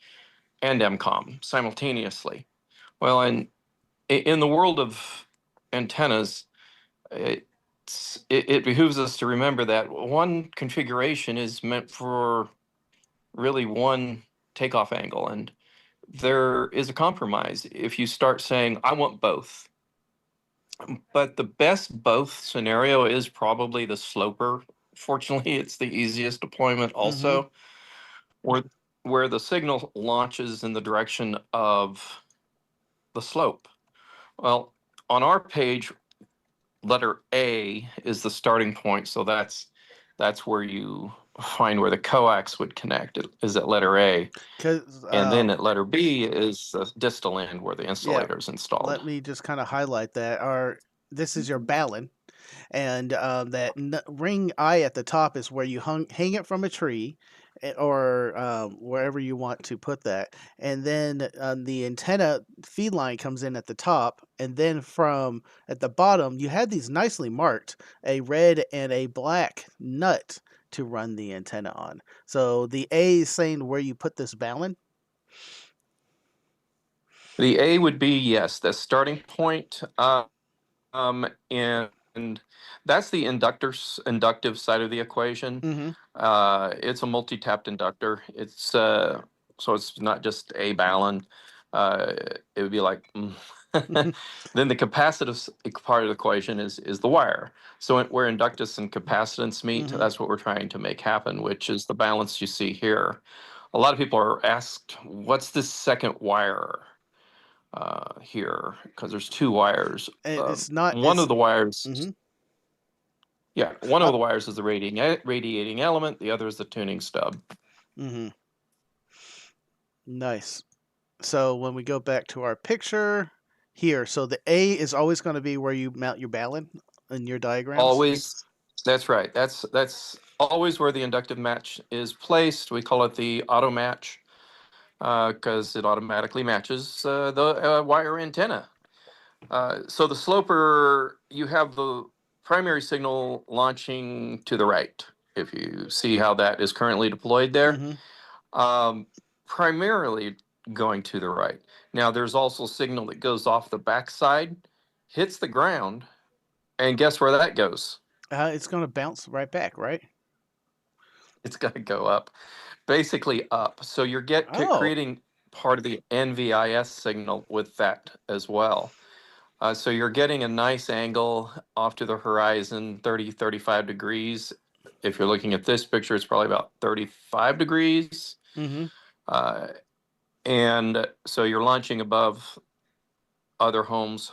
C: and EmComm simultaneously. Well, in the world of antennas, it behooves us to remember that one configuration is meant for really one takeoff angle, and there is a compromise if you start saying, I want both. But the best both scenario is probably the sloper. Fortunately, it's the easiest deployment
A: Mm-hmm.
C: also, where the signal launches in the direction of the slope. Well, on our page, letter A is the starting point, so that's where you find where the coax would connect. It is at letter A,
A: 'Cause,
C: and then at letter B is the distal end where the
A: yeah,
C: insulator is installed.
A: let me just kind of highlight that. This is your balun, and that ring eye at the top is where you hang it from a tree, or wherever you want to put that. And then the antenna feed line comes in at the top, and then from at the bottom, you had these nicely marked, a red and a black nut to run the antenna on. So the A is saying where you put this balun.
C: The A would be, yes, the starting point. And that's the inductive side of the equation.
A: Mm-hmm.
C: It's a multi-tapped inductor. It's so it's not just a balun. It would be like then the capacitive part of the equation is the wire. So where inductance and capacitance meet,
A: Mm-hmm.
C: that's what we're trying to make happen, which is the balance you see here. A lot of people are asked, what's this second wire here? Because there's two wires.
A: It's not.
C: One
A: It's.
C: of the wires,
A: Mm-hmm.
C: yeah, one
A: Uh,
C: of the wires is the radiating element. The other is the tuning stub.
A: mm-hmm. Nice. So when we go back to our picture here, so the A is always going to be where you mount your balun in your diagrams.
C: Always, that's right. That's always where the inductive match is placed. We call it the auto match because it automatically matches the wire antenna. So the sloper, you have the primary signal launching to the right. If you see how that is currently deployed there,
A: Mm-hmm.
C: um, primarily going to the right. Now there's also signal that goes off the backside, hits the ground, and guess where that goes?
A: It's going to bounce right back, right?
C: It's going to go up, basically up. So you're
A: Oh.
C: creating part of the NVIS signal with that as well. So you're getting a nice angle off to the horizon, 30, 35 degrees. If you're looking at this picture, it's probably about 35 degrees.
A: Mm-hmm.
C: Uh, and so you're launching above other homes'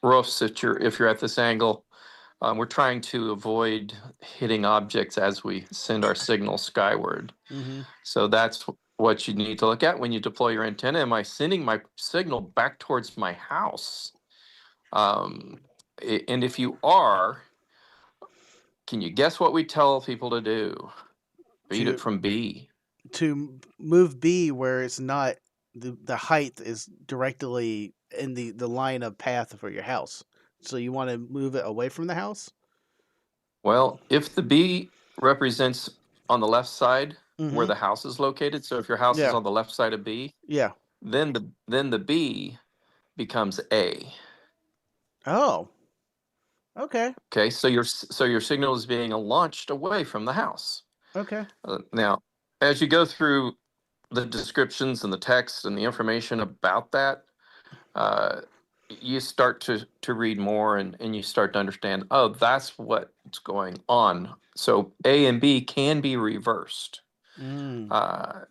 C: roofs if you're at this angle. We're trying to avoid hitting objects as we send our signal skyward.
A: Mm-hmm.
C: So that's what you need to look at when you deploy your antenna. Am I sending my signal back towards my house? And if you are, can you guess what we tell people to do? Feed it
A: To
C: from B.
A: move B where it's not the height is directly in the line of path for your house. So you want to move it away from the house.
C: Well, if the B represents on the left side where
A: Mm-hmm.
C: the house is located, so if your house is
A: Yeah.
C: on the left side of B,
A: Yeah.
C: then the B becomes A.
A: Oh. Okay.
C: Okay, so your signal is being launched away from the house.
A: Okay.
C: Now, as you go through the descriptions and the text and the information about that, uh, you start to read more and you start to understand, oh, that's what's going on. So A and B can be reversed.
A: Mm.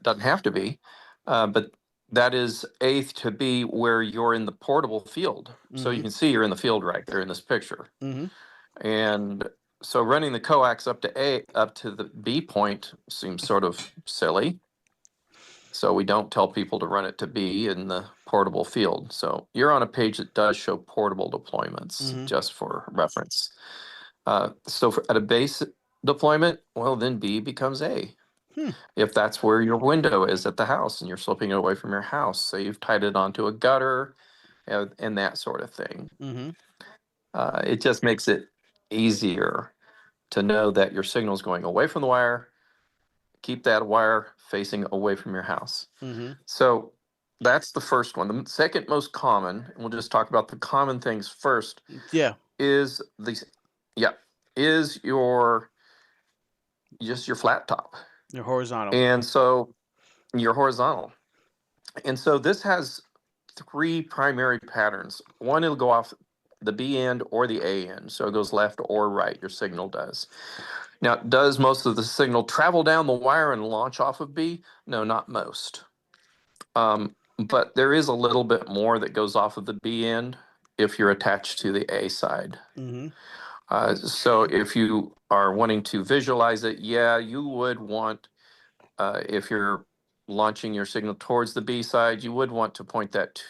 C: Doesn't have to be, but that is A to B where you're in the portable field. So you
A: Mm-hmm.
C: can see you're in the field right there in this picture.
A: Mm-hmm.
C: And so running the coax up to the B point seems sort of silly. So we don't tell people to run it to B in the portable field. So you're on a page that does show portable deployments,
A: Mm-hmm.
C: just for reference. At a base deployment, well, then B becomes A.
A: Hmm.
C: If that's where your window is at the house and you're slipping it away from your house, so you've tied it onto a gutter and that sort of thing.
A: Mm-hmm.
C: It just makes it easier to know that your signal is going away from the wire. Keep that wire facing away from your house.
A: Mm-hmm.
C: So that's the first one. The second most common, and we'll just talk about the common things first,
A: Yeah.
C: is is your just your flat top.
A: You're horizontal.
C: And so you're horizontal. And so this has three primary patterns. One, it'll go off the B end or the A end. So it goes left or right, your signal does. Now, does most of the signal travel down the wire and launch off of B? No, not most. But there is a little bit more that goes off of the B end if you're attached to the A side.
D: Mm-hmm.
C: So if you are wanting to visualize it, yeah, you would want, if you're launching your signal towards the B side, you would want to point that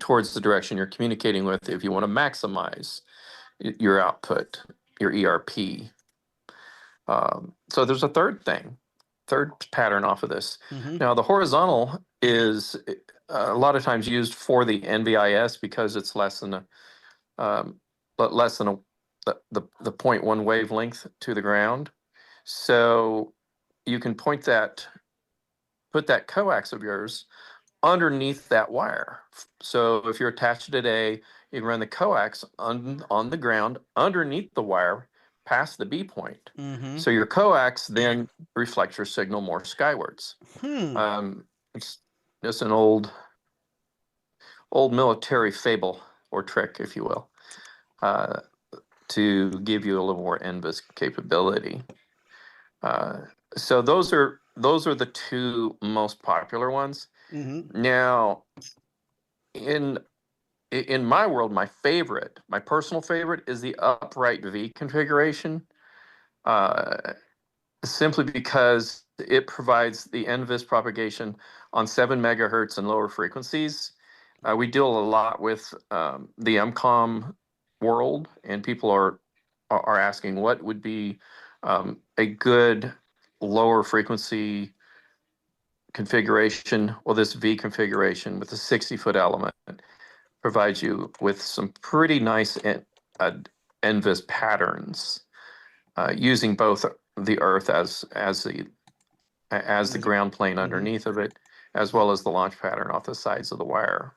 C: towards the direction you're communicating with if you want to maximize your output, your ERP. So there's a third pattern off of this.
D: Mm-hmm.
C: Now the horizontal is a lot of times used for the NVIS because it's less than the 0.1 wavelength to the ground. So you can put that coax of yours underneath that wire. So if you're attached to A, you can run the coax on the ground underneath the wire past the B point.
D: Mm-hmm.
C: So your coax then reflects your signal more skywards. It's just an old military fable or trick, if you will, to give you a little more NVIS capability. So those are the two most popular ones.
D: Mm-hmm.
C: Now, in my world, my personal favorite is the upright V configuration, simply because it provides the NVIS propagation on 7 megahertz and lower frequencies. We deal a lot with the EmComm world, and people are asking what would be a good lower frequency configuration. Well, this V configuration with a 60-foot element provides you with some pretty nice NVIS patterns, using both the Earth as the ground plane underneath of it, as well as the launch pattern off the sides of the wire.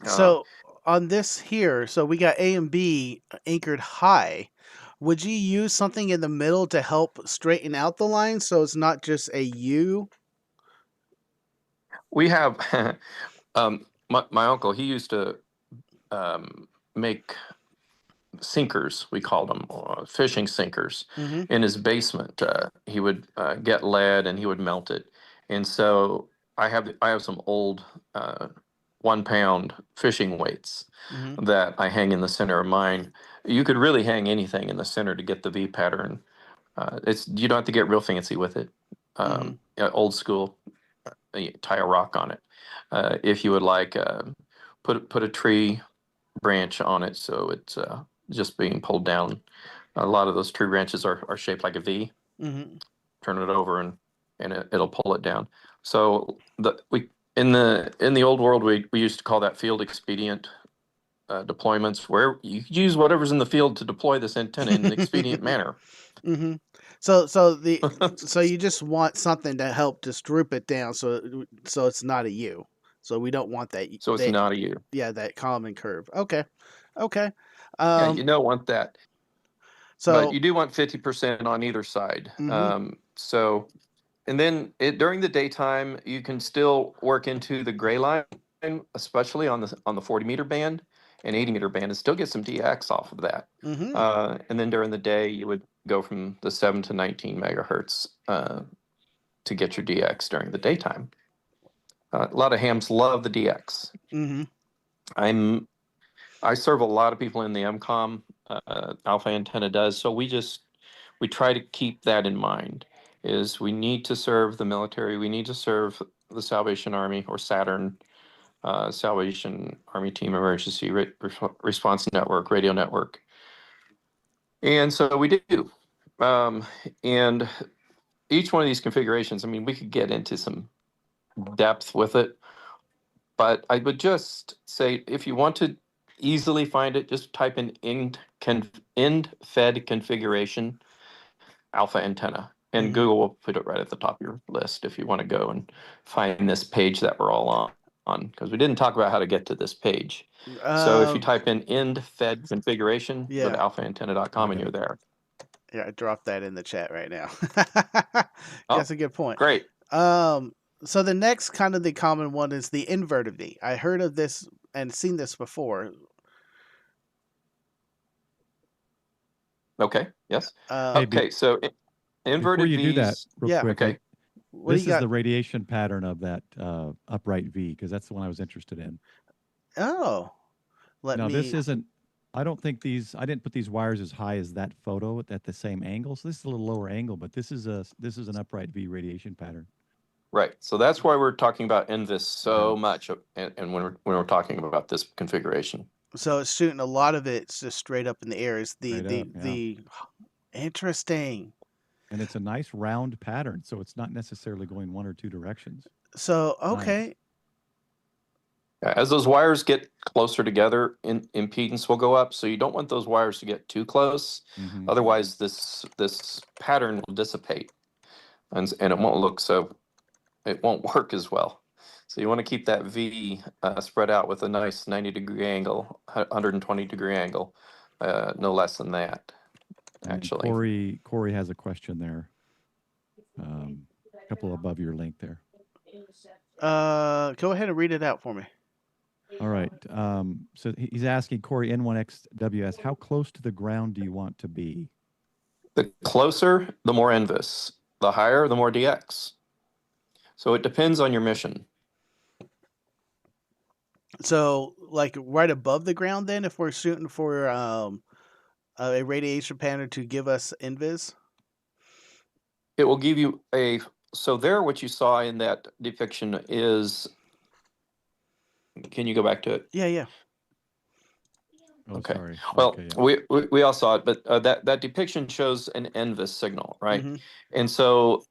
A: So on this here, so we got A and B anchored high. Would you use something in the middle to help straighten out the line so it's not just a U?
C: We have my uncle. He used to make sinkers, we called them, fishing sinkers, in his basement. He would get lead and he would melt it. And so I have some old 1 pound fishing weights that I hang in the center of mine. You could really hang anything in the center to get the V pattern. You don't have to get real fancy with it. Old school, you tie a rock on it. If you would like, put a tree branch on it so it's just being pulled down. A lot of those tree branches are shaped like a V. Turn it over and it'll pull it down. So in the old world we used to call that field expedient deployments, where you use whatever's in the field to deploy this antenna in an expedient manner.
A: So you just want something to help just droop it down so it's not a U. So we don't want that.
C: So it's not a U.
A: Yeah, that common curve. Okay.
C: Yeah, you don't want that.
A: So
C: but you do want 50% on either side. So, and then during the daytime, you can still work into the gray line, especially on the 40-meter band and 80-meter band, and still get some DX off of that. And then during the day, you would go from the 7 to 19 megahertz to get your DX during the daytime. A lot of hams love the DX. I serve a lot of people in the EmComm. Alpha Antenna does. So we try to keep that in mind. Is we need to serve the military. We need to serve the Salvation Army or Saturn, Salvation Army Team Emergency Response Network, radio network. And so we do. And each one of these configurations, I mean, we could get into some depth with it, but I would just say, if you want to easily find it, just type in end fed configuration alpha antenna, and Google will put it right at the top of your list if you want to go and find this page that we're all on, because we didn't talk about how to get to this page. So if you type in end fed configuration, go to alphaantenna.com and you're there.
A: Yeah, I dropped that in the chat right now. That's a good point.
C: Great.
A: So the next kind of the common one is the inverted V. I heard of this and seen this before.
C: Okay. Yes. Okay. So inverted
B: Before you do that, real quick.
C: Okay.
B: This is the radiation pattern of that upright V, because that's the one I was interested in.
A: Oh. Let
B: Now this
A: me.
B: isn't. I don't think these. I didn't put these wires as high as that photo at the same angle. So this is a little lower angle, but this is an upright V radiation pattern.
C: Right. So that's why we're talking about NVIS so
B: Yeah.
C: much, and when we're talking about this configuration.
A: So it's shooting a lot of it's just straight up in the air. Is
B: Straight up, yeah.
A: the interesting.
B: And it's a nice round pattern, so it's not necessarily going one or two directions.
A: So
B: Nice.
A: okay,
C: As those wires get closer together, impedance will go up. So you don't want those wires to get too close.
B: Mm-hmm.
C: Otherwise, this pattern will dissipate, and it won't look so. It won't work as well. So you want to keep that V spread out with a nice 90-degree angle, 120-degree angle, no less than that,
B: And
C: actually.
B: Corey has a question there. A couple above your link there.
A: go ahead and read it out for me.
B: All right. So he's asking Corey N1XWS, how close to the ground do you want to be?
C: The closer, the more NVIS. The higher, the more DX. So it depends on your mission.
A: So like right above the ground, then if we're shooting for a radiation pattern to give us invis.
C: It will give you a, so there what you saw in that depiction is, can you go back to it?
A: Yeah.
B: Oh,
C: Okay.
B: sorry.
C: Well,
B: Okay, yeah.
C: we all saw it, but that depiction shows an NVIS signal, right?
A: Mm-hmm.
C: And so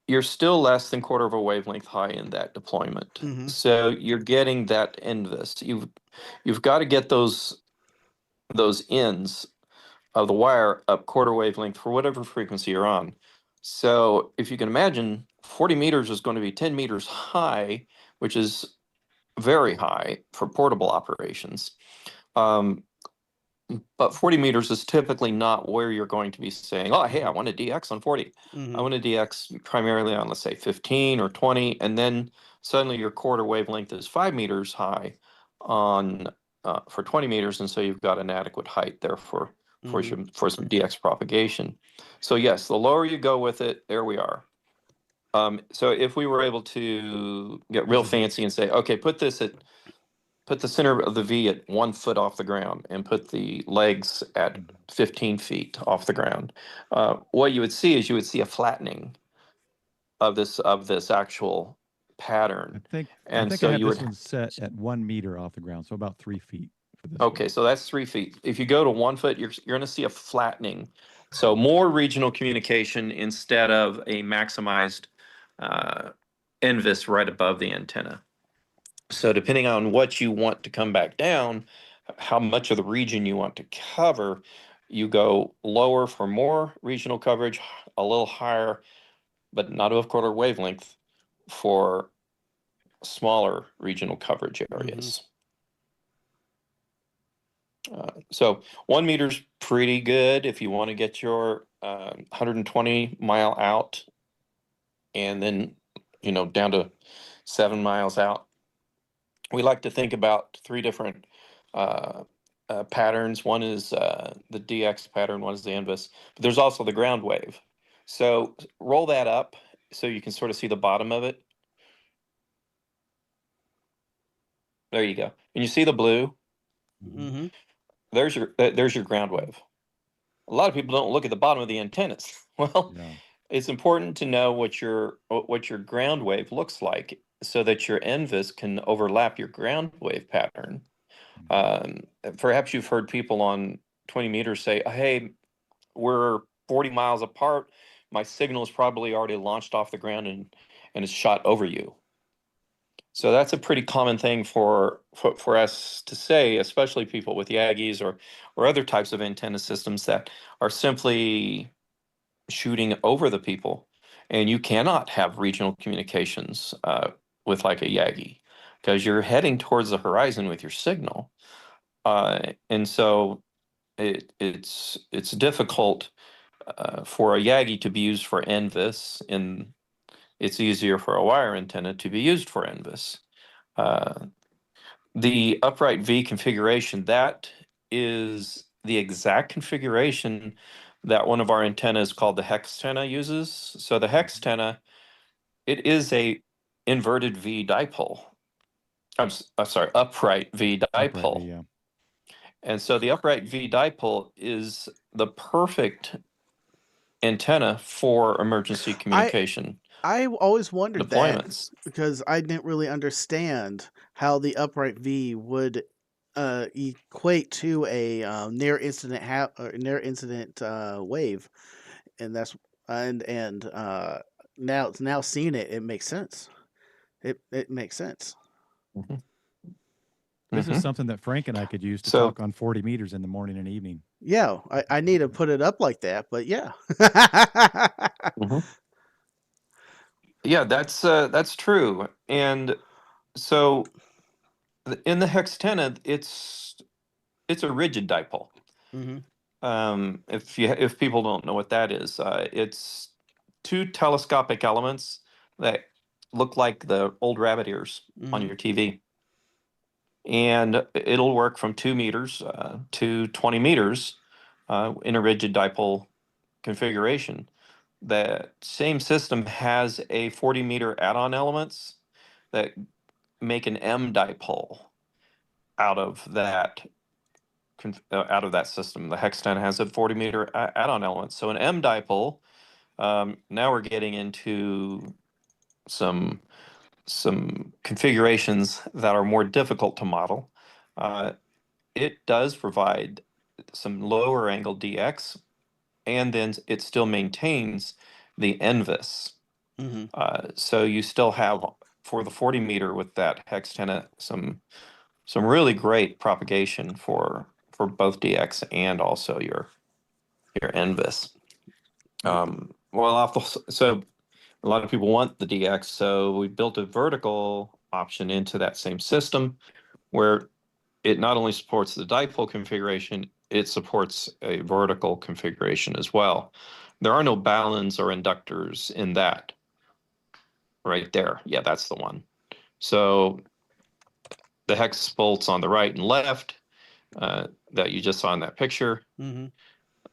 C: you're still less than quarter of a wavelength high in that deployment.
A: Mm-hmm.
C: So you're getting that NVIS. You've got to get those ends of the wire up quarter wavelength for whatever frequency you're on. So if you can imagine, 40 meters is going to be 10 meters high, which is very high for portable operations. But 40 meters is typically not where you're going to be saying, oh, hey, I want a DX on 40.
A: Mm-hmm.
C: I want a DX primarily on, let's say, 15 or 20. And then suddenly your quarter wavelength is 5 meters high on for 20 meters. And so you've got an adequate height there for
A: Mm-hmm.
C: some DX propagation. So yes, the lower you go with it, there we are. So if we were able to get real fancy and say, okay, put the center of the V at 1 foot off the ground and put the legs at 15 feet off the ground, what you would see is a flattening of this actual pattern.
B: I
C: And
B: think I
C: so
B: have
C: you
B: this
C: would,
B: one set at 1 meter off the ground, so about 3 feet for this
C: okay,
B: one.
C: so that's 3 feet. If you go to 1 foot, you're going to see a flattening. So more regional communication instead of a maximized NVIS right above the antenna. So depending on what you want to come back down, how much of the region you want to cover, you go lower for more regional coverage, a little higher, but not above quarter wavelength for smaller regional coverage areas. So 1 meter's pretty good if you want to get your 120 mile out and then, down to 7 miles out. We like to think about 3 different patterns. One is the DX pattern, one is the NVIS, but there's also the ground wave. So roll that up so you can sort of see the bottom of it. There you go. And you see the blue?
A: Mm-hmm.
C: There's your ground wave. A lot of people don't look at the bottom of the antennas. Well,
B: Yeah.
C: it's important to know what your ground wave looks like so that your NVIS can overlap your ground wave pattern. Perhaps you've heard people on 20 meters say, hey, we're 40 miles apart. My signal is probably already launched off the ground and is shot over you. So that's a pretty common thing for us to say, especially people with Yagis or other types of antenna systems that are simply shooting over the people. And you cannot have regional communications with like a Yagi because you're heading towards the horizon with your signal. And so it's difficult for a Yagi to be used for NVIS, and it's easier for a wire antenna to be used for NVIS. The upright V configuration, that is the exact configuration that one of our antennas called the hex antenna uses. So the hex antenna, it is a inverted V dipole. I'm sorry, upright V
B: Upright
C: dipole.
B: V, yeah.
C: And so the upright V dipole is the perfect antenna for emergency
A: I
C: communication
A: I always wondered that
C: deployments.
A: because I didn't really understand how the upright V would equate to a near incident wave, and that's and now seeing it, it makes sense. It makes sense.
C: Mhm.
B: This is
C: Mhm.
B: something that Frank and I could use to
C: So
B: talk on 40 meters in the morning and evening.
A: Yeah, I need to put it up like that, but yeah.
C: Mhm. Yeah, that's true. And so in the hex antenna, it's a rigid dipole.
A: hmm
C: If people don't know what that is, it's two telescopic elements that look like the old rabbit ears on
A: hmm
C: your TV. And it'll work from 2 meters to 20 meters in a rigid dipole configuration. The same system has a 40-meter add-on elements that make an M dipole out of that out of that system. The Hexten has a 40-meter add-on element. So an M dipole. Now we're getting into some configurations that are more difficult to model. Uh, it does provide some lower angle DX, and then it still maintains the NVIS.
A: hmm
C: So you still have for the 40-meter with that hex antenna some really great propagation for both DX and also your NVIS. So a lot of people want the DX, so we built a vertical option into that same system where it not only supports the dipole configuration, it supports a vertical configuration as well. There are no balun or inductors in that right there. Yeah, that's the one. So the hex bolts on the right and left that you just saw in that picture
A: hmm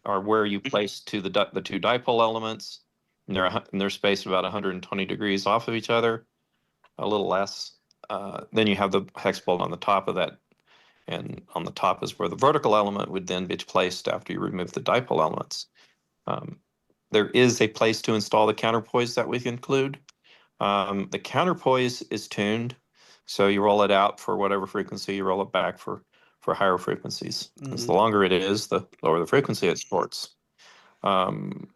C: are where you place the two dipole elements. And they're spaced about 120 degrees off of each other, a little less. Then you have the hex bolt on the top of that, and on the top is where the vertical element would then be placed after you remove the dipole elements. Um, there is a place to install the counterpoise that we include. The counterpoise is tuned, so you roll it out for whatever frequency, you roll it back for higher frequencies. Because
A: hmm
C: the longer it is, the lower the frequency it supports. Um,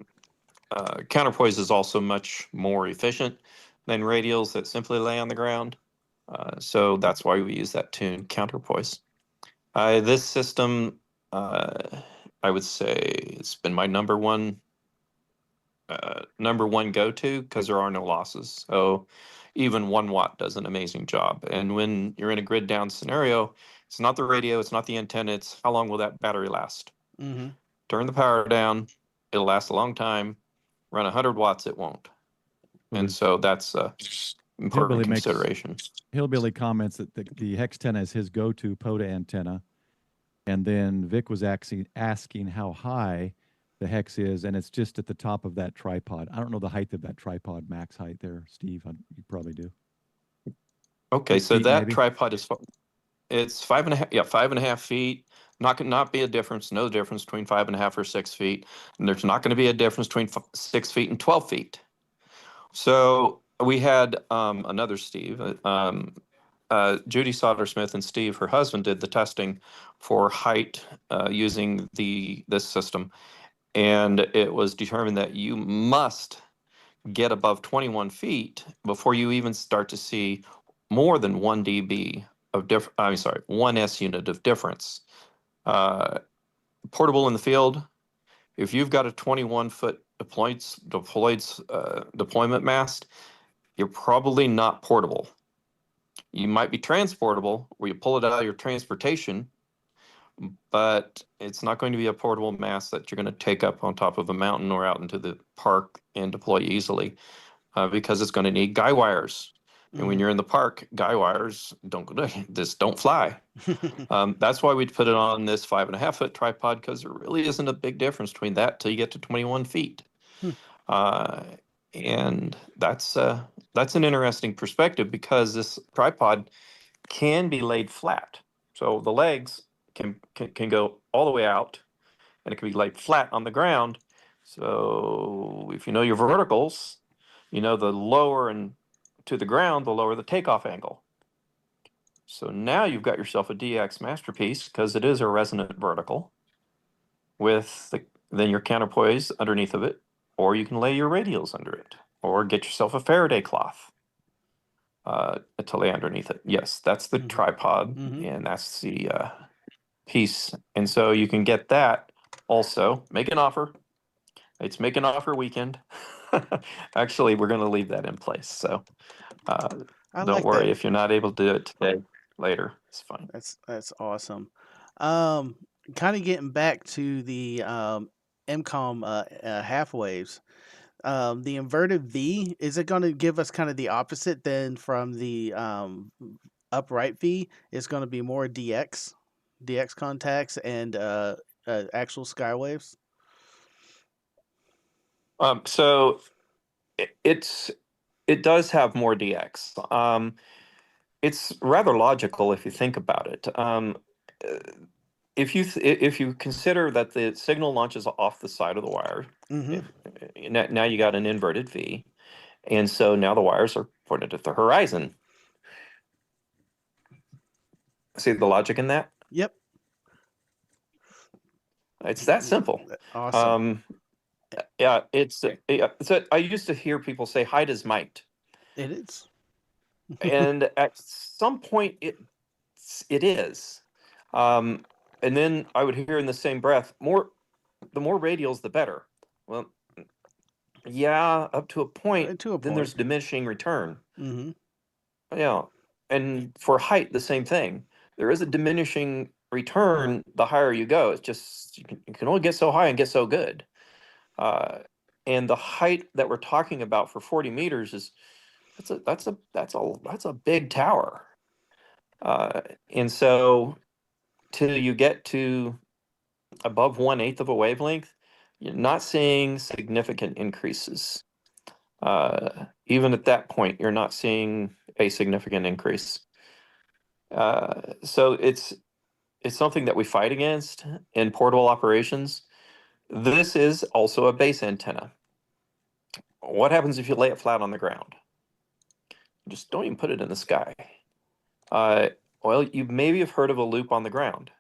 C: Counterpoise is also much more efficient than radials that simply lay on the ground. So that's why we use that tuned counterpoise. This system, I would say, it's been my number one go-to because there are no losses. So even 1 watt does an amazing job. And when you're in a grid down scenario, it's not the radio, it's not the antenna, it's how long will that battery last?
A: hmm
C: Turn the power down, it'll last a long time. Run 100 watts, it won't.
B: So
C: And
B: there's
C: so that's important
B: Hillbilly makes
C: consideration.
B: Hillbilly comments that the hex antenna is his go-to POTA antenna, and then Vic was asking how high the hex is, and it's just at the top of that tripod. I don't know the height of that tripod, max height there, Steve. You probably do.
C: Okay,
B: 6
C: so
B: feet
C: that
B: maybe.
C: tripod is it's 5.5, yeah, 5.5 feet. Not be a difference, no difference between 5.5 or 6 feet. And there's not going to be a difference between 6 feet and 12 feet. So we had another Steve, Judy Soldersmith, and Steve, her husband, did the testing for height using this system, and it was determined that you must get above 21 feet before you even start to see more than 1 dB of I'm sorry, 1 S unit of difference. Uh, Portable in the field, if you've got a 21-foot deployment mast, you're probably not portable. You might be transportable, where you pull it out of your transportation, but it's not going to be a portable mast that you're going to take up on top of a mountain or out into the park and deploy easily, because it's going to need guy wires. And when
A: hmm
C: you're in the park, guy wires just don't fly. That's why we'd put it on this 5.5 foot tripod, because there really isn't a big difference between that till you get to 21 feet. Uh, and that's an interesting perspective because this tripod can be laid flat. So the legs can go all the way out, and it can be laid flat on the ground. So if you know your verticals, you know the lower and to the ground, the lower the takeoff angle. So now you've got yourself a DX masterpiece because it is a resonant vertical with then your counterpoise underneath of it, or you can lay your radials under it, or get yourself a Faraday cloth to lay underneath it. Yes, that's the tripod, and that's the piece. And so you can get that also. Make an offer. It's make an offer weekend. Actually, we're going to leave that in place. So
A: I
C: don't
A: like
C: worry
A: that.
C: if you're not able to do it today. Later, it's fine.
A: That's awesome. Kind of getting back to the EmComm half waves. The inverted V, is it going to give us kind of the opposite then from the upright V? It's going to be more DX contacts and actual skywaves.
C: So it does have more DX. It's rather logical if you think about it. If you consider that the signal launches off the side of the wire, now you got an inverted V, and so now the wires are pointed at the horizon. See the logic in that?
A: Yep.
C: It's that simple.
A: Awesome.
C: Yeah, so I used to hear people say height is might.
A: It is.
C: And at some point it is. And then I would hear in the same breath, the more radials the better. Well, yeah, up to a point.
A: To a
C: Then
A: point.
C: there's diminishing return. Yeah, and for height, the same thing. There is a diminishing return the higher you go. It's just you can only get so high and get so good. And the height that we're talking about for 40 meters is that's a big tower. And so till you get to above 1/8 of a wavelength, you're not seeing significant increases. Even at that point, you're not seeing a significant increase. So it's something that we fight against in portable operations. This is also a base antenna. What happens if you lay it flat on the ground? Just don't even put it in the sky. Well, you maybe have heard of a loop on the ground.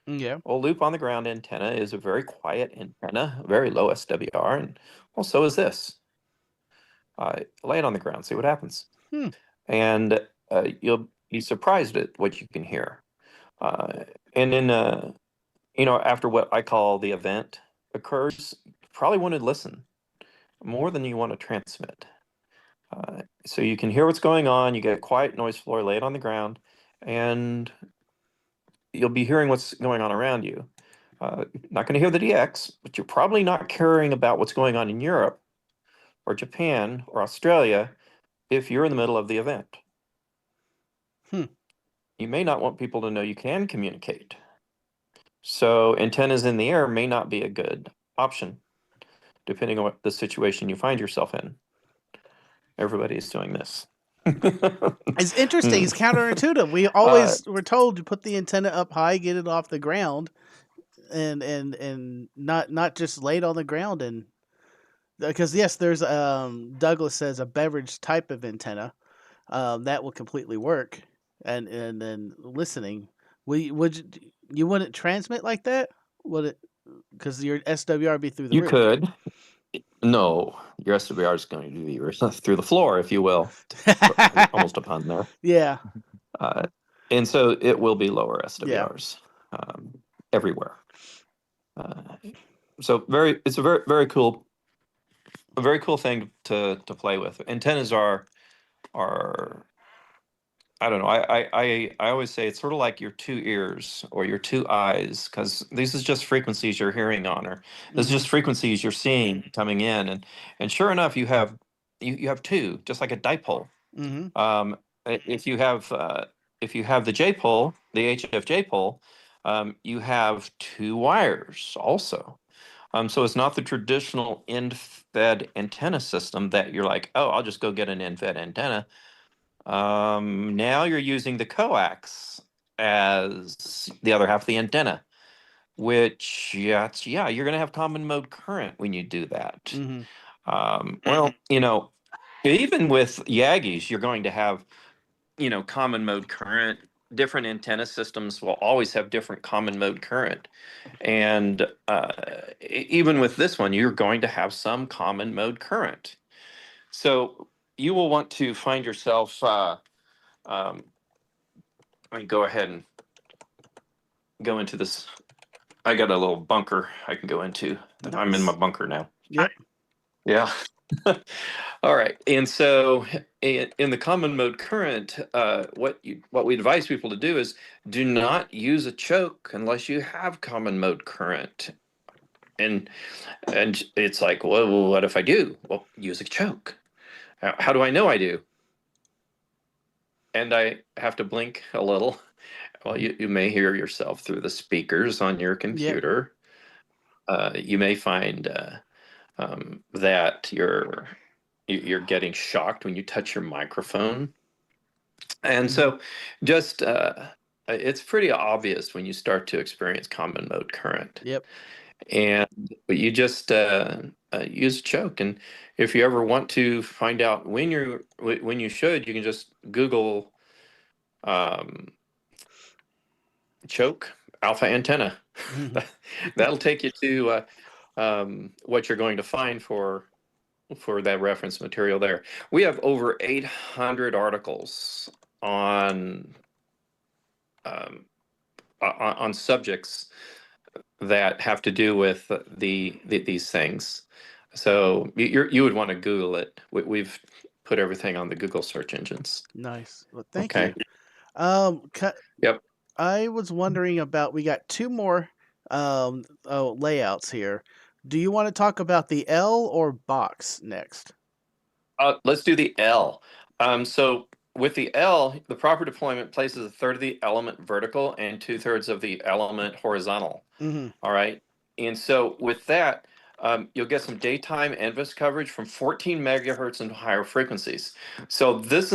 A: Yeah.
C: Well, loop on the ground antenna is a very quiet antenna, very low SWR, and well, so is this. Lay it on the ground, see what happens. And you'll be surprised at what you can hear. And then, after what I call the event occurs, you probably want to listen more than you want to transmit. So you can hear what's going on, you get a quiet noise floor, lay it on the ground, and you'll be hearing what's going on around you. Not going to hear the DX, but you're probably not caring about what's going on in Europe or Japan or Australia if you're in the middle of the event. You may not want people to know you can communicate. So antennas in the air may not be a good option, depending on what the situation you find yourself in. Everybody is doing this.
A: It's interesting. It's counterintuitive. We always were told to put the antenna up high, get it off the ground, and not just lay it on the ground. And because yes, there's Douglas says a beverage type of antenna that will completely work. And then listening, would you wouldn't transmit like that? Would it? Because your SWR be through the
C: You
A: roof.
C: could. No, your SWR is going to be through the floor, if you will, almost a pun there.
A: Yeah.
C: And so it will be lower SWRs everywhere. So it's a very cool thing to play with. Antennas are I don't know. I always say it's sort of like your two ears or your two eyes, because these is just frequencies you're hearing on, or this is just frequencies you're seeing coming in, and sure enough, you have two, just like a dipole. If you have the J pole, the HFJ pole, you have two wires also. So it's not the traditional end-fed antenna system that you're like, oh, I'll just go get an end-fed antenna. Now you're using the coax as the other half of the antenna, which, yeah, you're going to have common mode current when you do that.
A: Mm-hmm.
C: Well, even with Yagis, you're going to have, common mode current. Different antenna systems will always have different common mode current. And even with this one, you're going to have some common mode current. So you will want to find yourself, let me go ahead and go into this. I got a little bunker I can go into. I'm in my
A: Nice.
C: bunker now.
A: Yep.
C: Yeah. All right. And so in the common mode current, what we advise people to do is do not use a choke unless you have common mode current. And it's like, well, what if I do? Well, use a choke. How do I know I do? And I have to blink a little. Well, you may hear yourself through the speakers on your
A: Yep.
C: computer. You may find that you're getting shocked when you touch your microphone. And
A: Mm-hmm.
C: so just it's pretty obvious when you start to experience common mode current.
A: Yep.
C: And but you just use a choke. And if you ever want to find out when you should, you can just Google um, choke alpha antenna.
A: Mm-hmm.
C: That'll take you to what you're going to find for that reference material there. We have over 800 articles on um, on subjects that have to do with these things. So you would want to Google it. We've put everything on the Google search engines.
A: Nice. Well, thank you.
C: Okay.
A: Um, ca-
C: Yep.
A: I was wondering about, we got two more layouts here. Do you want to talk about the L or box next?
C: Let's do the L. So with the L, the proper deployment places a third of the element vertical and 2/3 of the element horizontal.
A: Mm-hmm.
C: All right. And so with that, you'll get some daytime NVIS coverage from 14 megahertz and higher frequencies. So this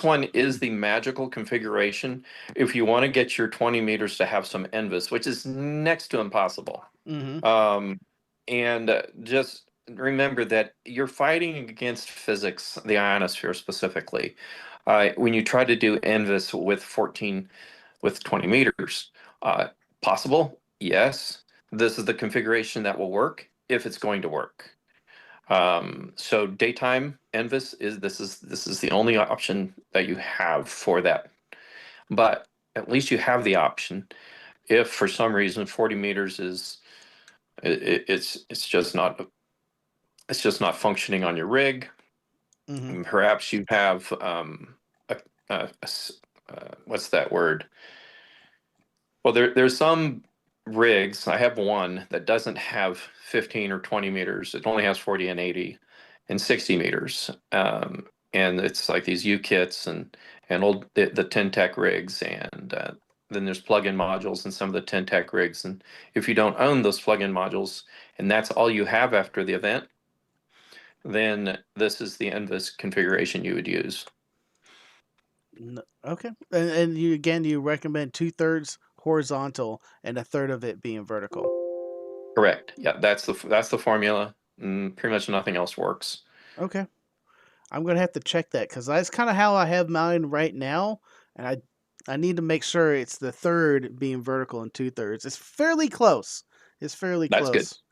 C: one is the magical configuration if you want to get your 20 meters to have some NVIS, which is next to impossible.
A: Mm-hmm.
C: And just remember that you're fighting against physics, the ionosphere specifically. When you try to do NVIS with 20 meters, uh, possible? Yes. This is the configuration that will work if it's going to work. So daytime NVIS is the only option that you have for that. But at least you have the option. If for some reason 40 meters is it's just not functioning on your rig.
A: Mm-hmm.
C: And perhaps you have a, what's that word? Well, there's some rigs. I have one that doesn't have 15 or 20 meters. It only has 40 and 80 and 60 meters. And it's like these U kits and the Tech rigs, and then there's plug-in modules in some of the Tech rigs. And if you don't own those plug-in modules, and that's all you have after the event, then this is the NVIS configuration you would use.
A: Okay. And you, again, you recommend 2/3 horizontal and a third of it being vertical.
C: Correct. Yeah, that's the formula. Pretty much nothing else works.
A: Okay. I'm gonna have to check that because that's kind of how I have mine right now, and I need to make sure it's the third being vertical and 2/3. It's fairly close. It's fairly
C: That's good.
A: close.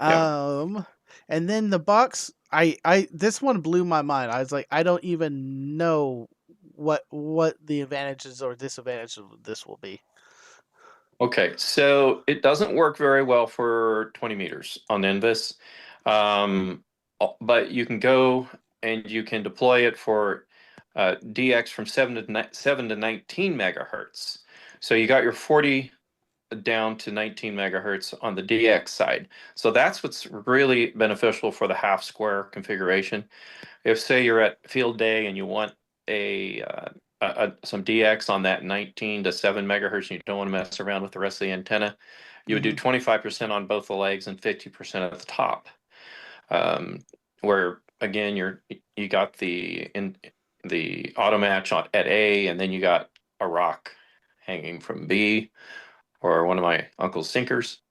C: Yeah.
A: And then the box, I this one blew my mind. I was like, I don't even know what the advantages or disadvantages of this will be.
C: Okay, so it doesn't work very well for 20 meters on NVIS, but you can go and you can deploy it for DX from 7 to 19 megahertz. So you got your 40 down to 19 megahertz on the DX side. So that's what's really beneficial for the half square configuration. If say you're at field day and you want a some DX on that 19 to 7 megahertz and you don't want to mess around with the rest of the antenna, you would do
A: Hmm.
C: 25% on both the legs and 50% at the top. Where again you got the auto match at A, and then you got a rock hanging from B or one of my uncle's sinkers.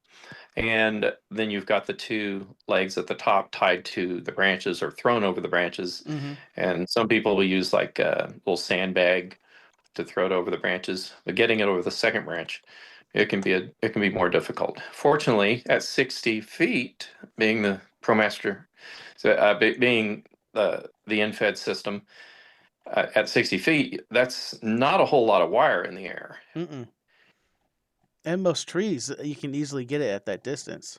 C: And then you've got the two legs at the top tied to the branches or thrown over the branches.
A: Mm-hmm.
C: And some people will use like a little sandbag to throw it over the branches, but getting it over the second branch, it can be more difficult. Fortunately, at 60 feet, being the ProMaster, so being the infed system at 60 feet, that's not a whole lot of wire in the air.
A: Mm-mm. And most trees, you can easily get it at that distance.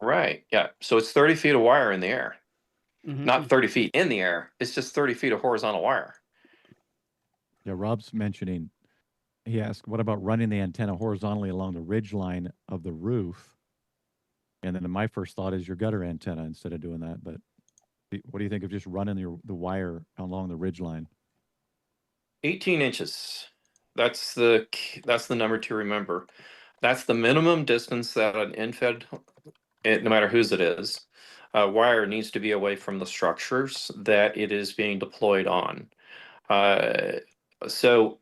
C: Right. Yeah. So it's 30 feet of wire in the air,
A: Mm-hmm.
C: not 30 feet in the air. It's just 30 feet of horizontal wire.
B: Yeah, Rob's mentioning, he asked, what about running the antenna horizontally along the ridge line of the roof? And then my first thought is your gutter antenna instead of doing that. But what do you think of just running the wire along the ridge line?
C: 18 inches. That's the number to remember. That's the minimum distance that an infed, no matter whose it is, wire needs to be away from the structures that it is being deployed on. So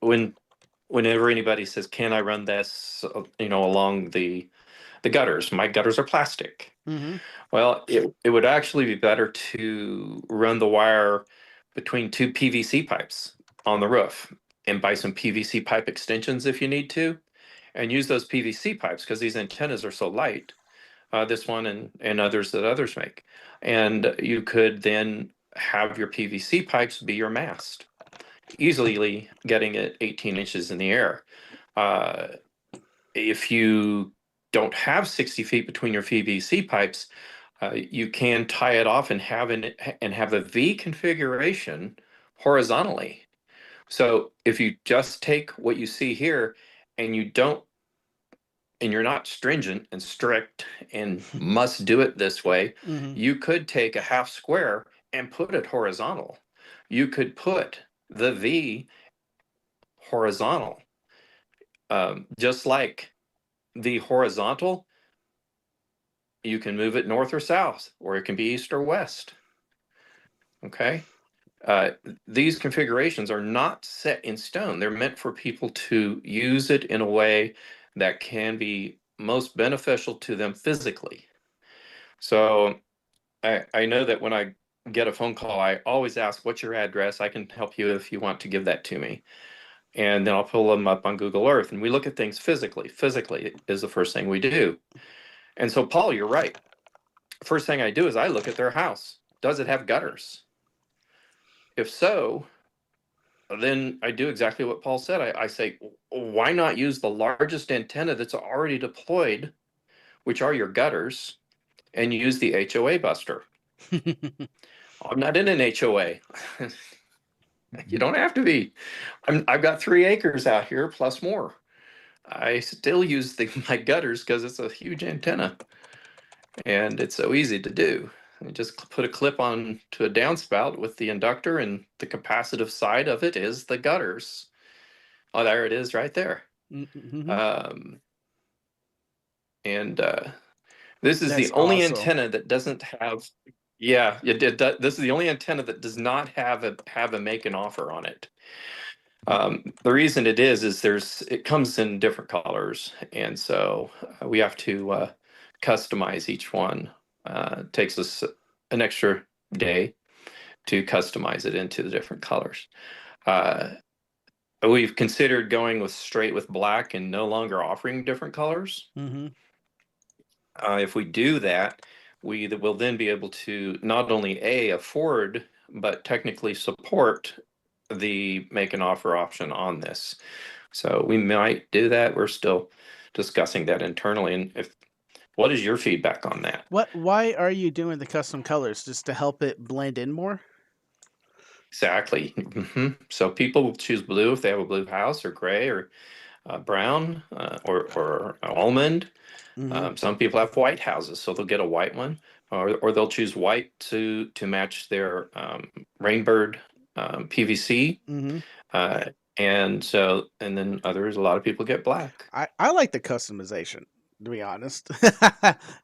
C: whenever anybody says, "Can I run this?" Along the gutters, my gutters are plastic.
A: Mm-hmm.
C: Well, it would actually be better to run the wire between two PVC pipes on the roof and buy some PVC pipe extensions if you need to, and use those PVC pipes because these antennas are so light. This one and others that others make, and you could then have your PVC pipes be your mast, easily getting it 18 inches in the air. If you don't have 60 feet between your PVC pipes, you can tie it off and have a V configuration horizontally. So if you just take what you see here and you're not stringent and strict and must do it this way,
A: Mm-hmm.
C: you could take a half square and put it horizontal. You could put the V horizontal, just like the horizontal. You can move it north or south, or it can be east or west. Okay. Uh, these configurations are not set in stone. They're meant for people to use it in a way that can be most beneficial to them physically. So I know that when I get a phone call, I always ask, "What's your address? I can help you if you want to give that to me." And then I'll pull them up on Google Earth and we look at things physically. Physically is the first thing we do. And so, Paul, you're right. First thing I do is I look at their house. Does it have gutters? If so, then I do exactly what Paul said. I say, why not use the largest antenna that's already deployed, which are your gutters, and use the HOA buster? I'm not in an HOA. You don't have to be. I've got 3 acres out here plus more. I still use my gutters because it's a huge antenna and it's so easy to do. You just put a clip on to a downspout with the inductor, and the capacitive side of it is the gutters. Oh, there it is right there.
A: Mm-hmm.
C: Um, and this is
A: That's
C: the only
A: awesome.
C: antenna that doesn't have. Yeah, this is the only antenna that does not have a make an offer on it. The reason it is it comes in different colors, and so we have to customize each one. It takes us an extra day to customize it into the different colors. We've considered going straight with black and no longer offering different colors.
A: Mm-hmm.
C: If we do that, we will then be able to not only afford, but technically support the make an offer option on this. So we might do that. We're still discussing that internally. And what is your feedback on that?
A: Why are you doing the custom colors? Just to help it blend in more?
C: Exactly. So people will choose blue if they have a blue house, or gray, or brown, or almond.
A: Mm-hmm.
C: Some people have white houses, so they'll get a white one, or they'll choose white to match their Rainbird PVC.
A: Mm-hmm.
C: Uh, and then a lot of people get black.
A: I like the customization, to be honest.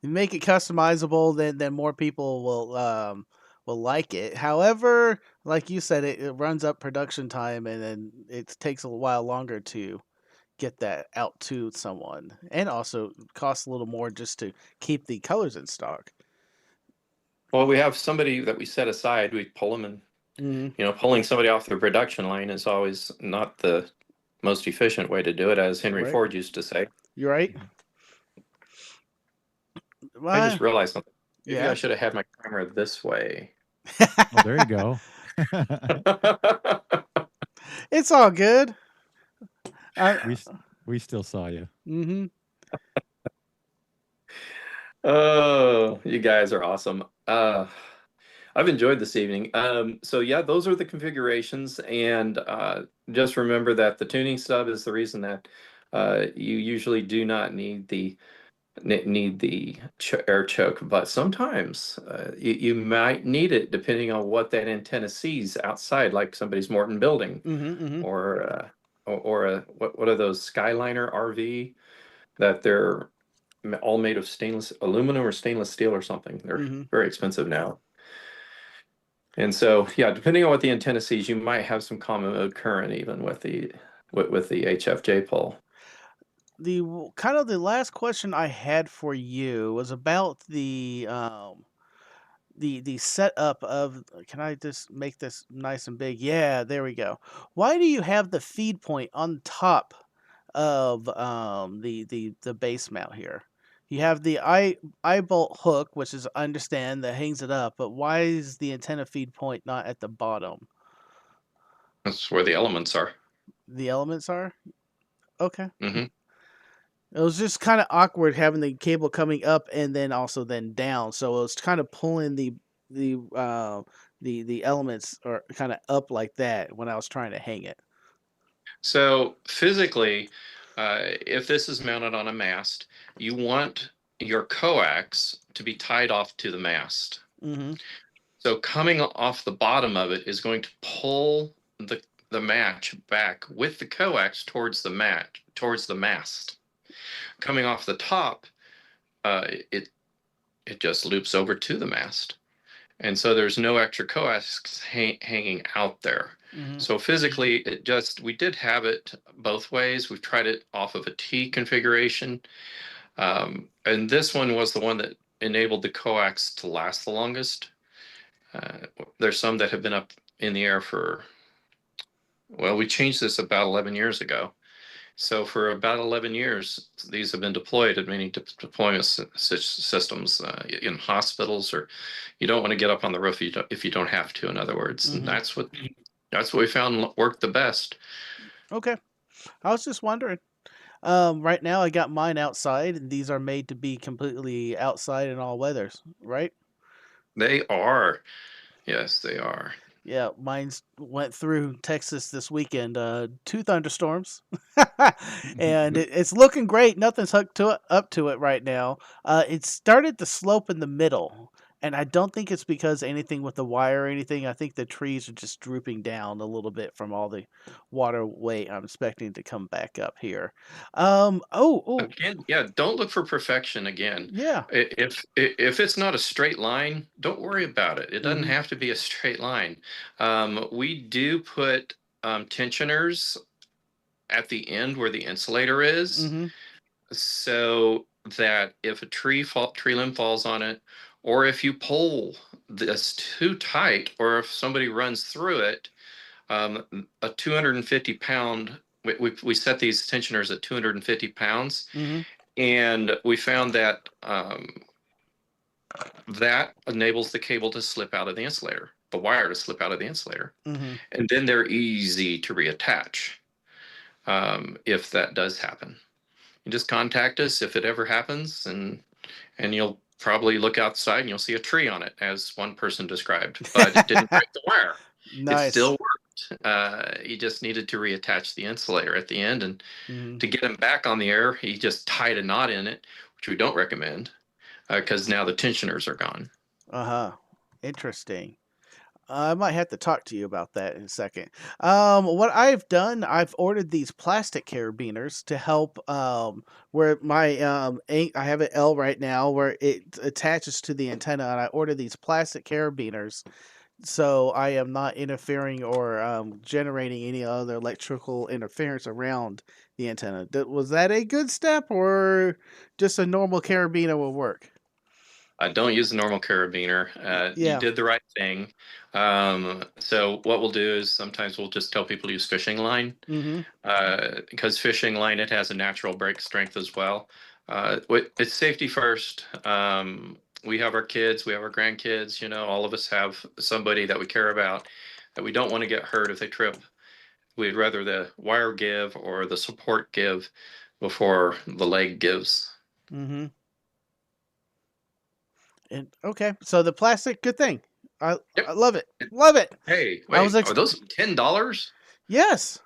A: You make it customizable, then more people will like it. However, like you said, it runs up production time, and then it takes a while longer to get that out to someone, and also costs a little more just to keep the colors in stock.
C: Well, we have somebody that we set aside. We pull them, and
A: Hmm.
C: pulling somebody off the production line is always not the most efficient way to do it, as Henry
A: Right.
C: Ford used to say.
A: You're right.
C: I just
A: Well,
C: realized something. Maybe I
A: yeah.
C: should have had my camera this way.
B: Oh, there you go.
A: It's all good.
B: we we still saw you.
A: Mm-hmm.
C: Oh, you guys are awesome. I've enjoyed this evening. So yeah, those are the configurations, and just remember that the tuning stub is the reason that you usually do not need the air choke, but sometimes you might need it depending on what that antenna sees outside, like somebody's Morton building,
A: Mm-hmm. Mm-hmm.
C: or what are those Skyliner RV that they're all made of stainless aluminum or stainless steel or something. They're
A: Mm-hmm.
C: very expensive now. And so, yeah, depending on what the antenna sees, you might have some common mode current even with the HFJ pole.
A: The kind of the last question I had for you was about the setup of, can I just make this nice and big? Yeah, there we go. Why do you have the feed point on top of the base mount here? You have the eye bolt hook, which is, I understand, that hangs it up, but why is the antenna feed point not at the bottom?
C: That's where the elements are.
A: The elements are? Okay.
C: Hmm.
A: It was just kind of awkward having the cable coming up and then also then down. So it was kind of pulling the uh the elements or kind of up like that when I was trying to hang it.
C: So physically, if this is mounted on a mast, you want your coax to be tied off to the mast.
A: Mhm.
C: So coming off the bottom of it is going to pull the match back with the coax towards the mast. Coming off the top, it just loops over to the mast. And so there's no extra coax hanging out there.
A: Mhm.
C: So physically, we did have it both ways. We've tried it off of a T configuration. And this one was the one that enabled the coax to last the longest. There's some that have been up in the air well, we changed this about 11 years ago. So for about 11 years, these have been deployed at many deployment systems in hospitals, or you don't want to get up on the roof if you don't have to, in other words. And
A: Mhm.
C: that's what we found worked the best.
A: Okay. I was just wondering. Right now I got mine outside, and these are made to be completely outside in all weathers, right?
C: They are. Yes, they are.
A: Yeah, mine's went through Texas this weekend. Two thunderstorms, and it's looking great. Nothing's hooked to it, up to it right now. It started to slope in the middle, and I don't think it's because anything with the wire or anything. I think the trees are just drooping down a little bit from all the water weight I'm expecting to come back up here. Oh,
C: Again, yeah, don't look for perfection again.
A: yeah.
C: If it's not a straight line, don't worry about it. It doesn't
A: Mm-hmm.
C: have to be a straight line. We do put tensioners at the end where the insulator is,
A: Mm-hmm.
C: so that if a tree limb falls on it, or if you pull this too tight, or if somebody runs through it, a 250 pound, we set these tensioners at 250 pounds,
A: Mm-hmm.
C: and we found that that enables the cable to slip out of the insulator, the wire to slip out of the insulator,
A: Mm-hmm.
C: and then they're easy to reattach if that does happen. You just contact us if it ever happens, and you'll probably look outside and you'll see a tree on it, as one person described, but it didn't break the wire. It still
A: Nice.
C: worked. He just needed to reattach the insulator at the end, and
A: Mm-hmm.
C: to get him back on the air, he just tied a knot in it, which we don't recommend because now the tensioners are gone.
A: Uh-huh. Interesting. I might have to talk to you about that in a second. What I've done, I've ordered these plastic carabiners to help. Where my I have an L right now where it attaches to the antenna, and I ordered these plastic carabiners so I am not interfering or generating any other electrical interference around the antenna. Was that a good step, or just a normal carabiner will work?
C: Don't use the normal carabiner. You
A: Yeah.
C: did the right thing. So what we'll do is sometimes we'll just tell people to use fishing line,
A: Mm-hmm.
C: because fishing line, it has a natural break strength as well. It's safety first. We have our kids, we have our grandkids, all of us have somebody that we care about that we don't want to get hurt if they trip. We'd rather the wire give or the support give before the leg gives.
A: Mm-hmm. And okay, so the plastic, good thing. I
C: Yep.
A: I love it. Love it.
C: Hey,
A: I was
C: wait, are those $10?
A: yes,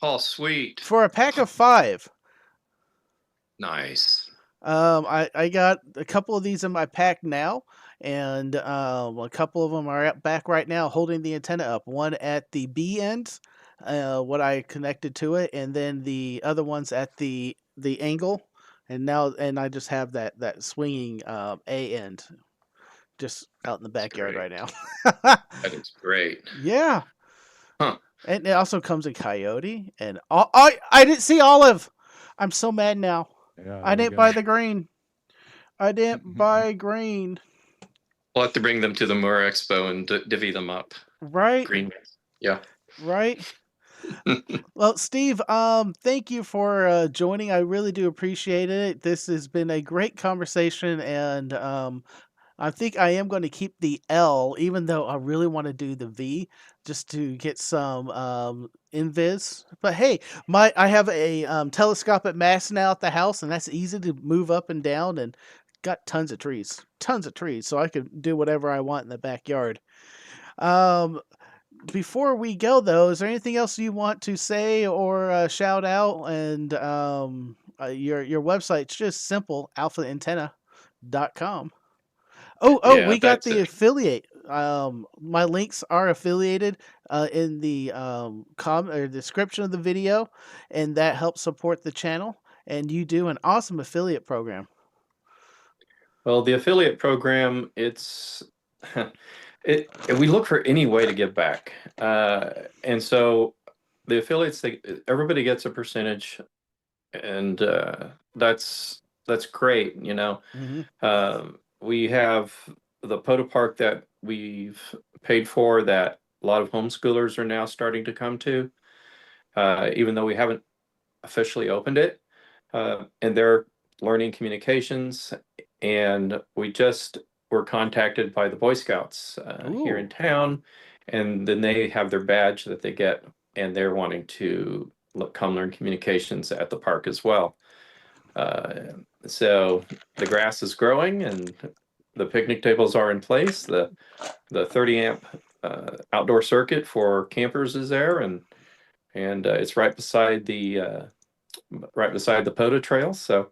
C: Oh, sweet.
A: for a pack of 5.
C: Nice.
A: I got a couple of these in my pack now, and a couple of them are back right now holding the antenna up. One at the B end, what I connected to it, and then the other one's at the angle. And I just have that swinging A end just out in the
C: That's
A: backyard
C: great.
A: right now.
C: That is great.
A: Yeah,
C: Huh.
A: and it also comes in coyote and I didn't see olive. I'm so mad now.
B: Yeah,
A: I
B: there you
A: didn't buy
B: go.
A: the green. I didn't buy green.
C: We'll have to bring them to the Moore Expo and divvy them up.
A: Right,
C: Green. Yeah.
A: right. Well, Steve, thank you for joining. I really do appreciate it. This has been a great conversation, and I think I am going to keep the L, even though I really want to do the V, just to get some invis. But hey, I have a telescopic mast now at the house, and that's easy to move up and down, and got tons of trees, so I can do whatever I want in the backyard. Um, Before we go, though, is there anything else you want to say or shout out? And your website's just simple, alphaantenna.com. Oh,
C: Yeah,
A: we got
C: that's
A: the
C: it.
A: affiliate. My links are affiliated in the or description of the video, and that helps support the channel. And you do an awesome affiliate program.
C: Well, the affiliate program, it's we look for any way to give back. And so the affiliates, everybody gets a percentage, and that's great,
A: Hmm.
C: We have the Poda Park that we've paid for that a lot of homeschoolers are now starting to come to, even though we haven't officially opened it. And they're learning communications. And we just were contacted by the Boy Scouts here in
A: Ooh,
C: town, and then they have their badge that they get, and they're wanting to come learn communications at the park as well. Uh, so the grass is growing, and the picnic tables are in place. The 30 amp outdoor circuit for campers is there, and it's right beside the POTA trail. So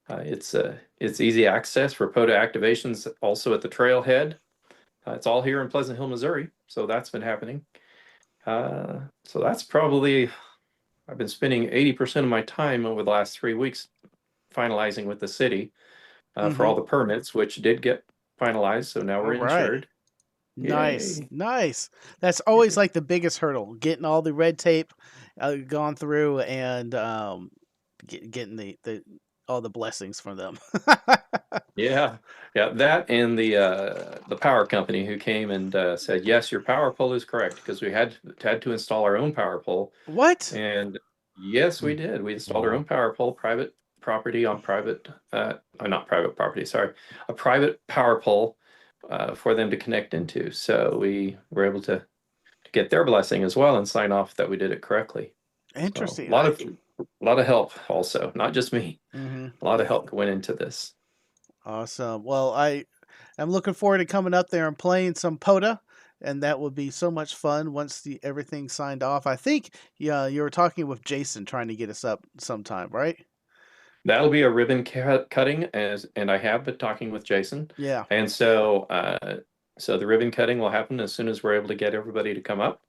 C: it's easy access for POTA activations. Also at the trailhead. It's all here in Pleasant Hill, Missouri. So that's been happening. So that's probably I've been spending 80% of my time over the last 3 weeks finalizing with the city for
A: mm-hmm.
C: all the permits, which did get finalized. So now
A: All
C: we're
A: right.
C: insured.
A: Nice,
C: Yay.
A: nice. That's always like the biggest hurdle, getting all the red tape gone through and getting the all the blessings from them.
C: Yeah, yeah, that and the power company who came and said, yes, your power pole is correct, because we had to install our own power pole.
A: What?
C: And yes, we
B: Hmm.
C: did. We installed our
B: Wow.
C: own power pole, private property on private, not private property, sorry, a private power pole for them to connect into. So we were able to get their blessing as well and sign off that we did it correctly. So
A: Interesting.
C: a lot of help also, not just me.
A: Mhm.
C: A lot of help went into this.
A: Awesome. Well, I'm looking forward to coming up there and playing some Poda, and that would be so much fun once the everything's signed off. I think yeah, you were talking with Jason trying to get us up sometime, right?
C: That'll be a ribbon cutting, and I have been talking with Jason,
A: Yeah.
C: and so the ribbon cutting will happen as soon as we're able to get everybody to come up,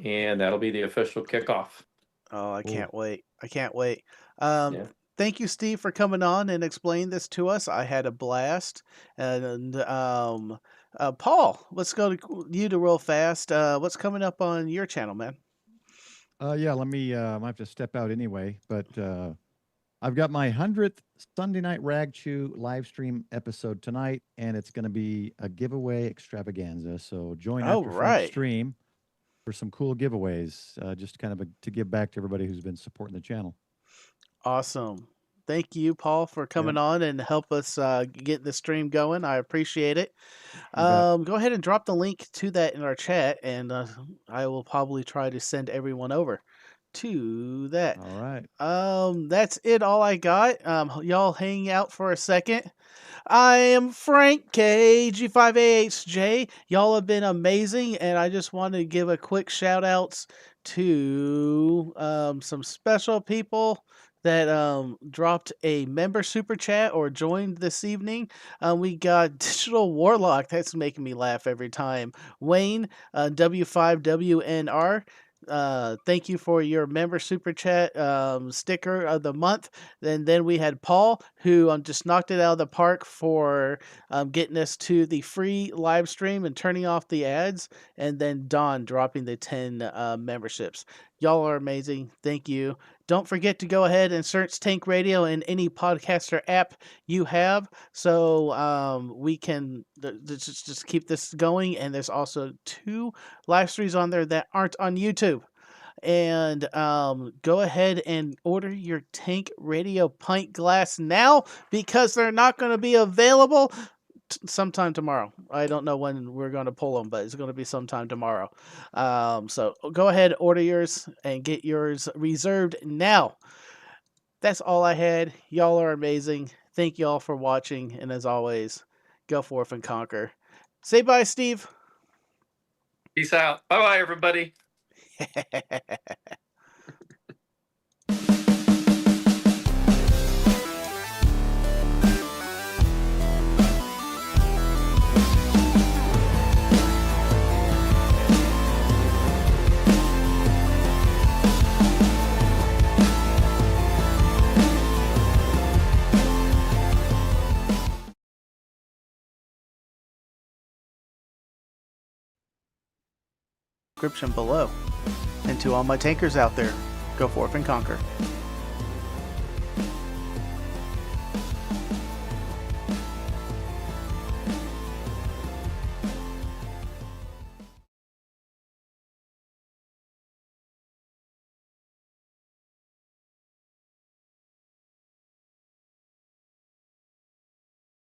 C: and that'll be the official kickoff.
A: Oh, I
B: Cool.
A: can't wait. I can't wait. Um,
C: Yeah,
A: Thank you, Steve, for coming on and explaining this to us. I had a blast. And Paul, let's go to you to real fast. What's coming up on your channel, man?
B: Yeah, let me. I have to step out anyway, but I've got my 100th Sunday Night Rag Chew live stream episode tonight, and it's going to be a giveaway extravaganza. So join
A: Oh,
B: after Frank's
A: right.
B: stream for some cool giveaways, just kind of to give back to everybody who's been supporting the channel.
A: Awesome. Thank you, Paul, for
B: Yep,
A: coming on and help us get the stream going. I appreciate it.
B: you bet.
A: Go ahead and drop the link to that in our chat, and I will probably try to send everyone over to that.
B: All right.
A: That's it. All I got. Y'all hang out for a second. I am Frank KG5AHJ. Y'all have been amazing, and I just wanted to give a quick shout outs to some special people that dropped a member super chat or joined this evening. We got Digital Warlock. That's making me laugh every time. Wayne, W5WNR. Thank you for your member super chat sticker of the month. And then we had Paul, who just knocked it out of the park for getting us to the free live stream and turning off the ads. And then Don dropping the 10 memberships. Y'all are amazing. Thank you. Don't forget to go ahead and search Tank Radio in any podcaster app you have, so we can just keep this going. And there's also 2 live streams on there that aren't on YouTube. And go ahead and order your Tank Radio pint glass now, because they're not going to be available sometime tomorrow. I don't know when we're going to pull them, but it's going to be sometime tomorrow. So go ahead, order yours, and get yours reserved now. That's all I had. Y'all are amazing. Thank y'all for watching, and as always, go forth and conquer. Say bye, Steve.
C: Peace out. Bye bye, everybody.
A: Description below. And to all my tankers out there, go forth and conquer.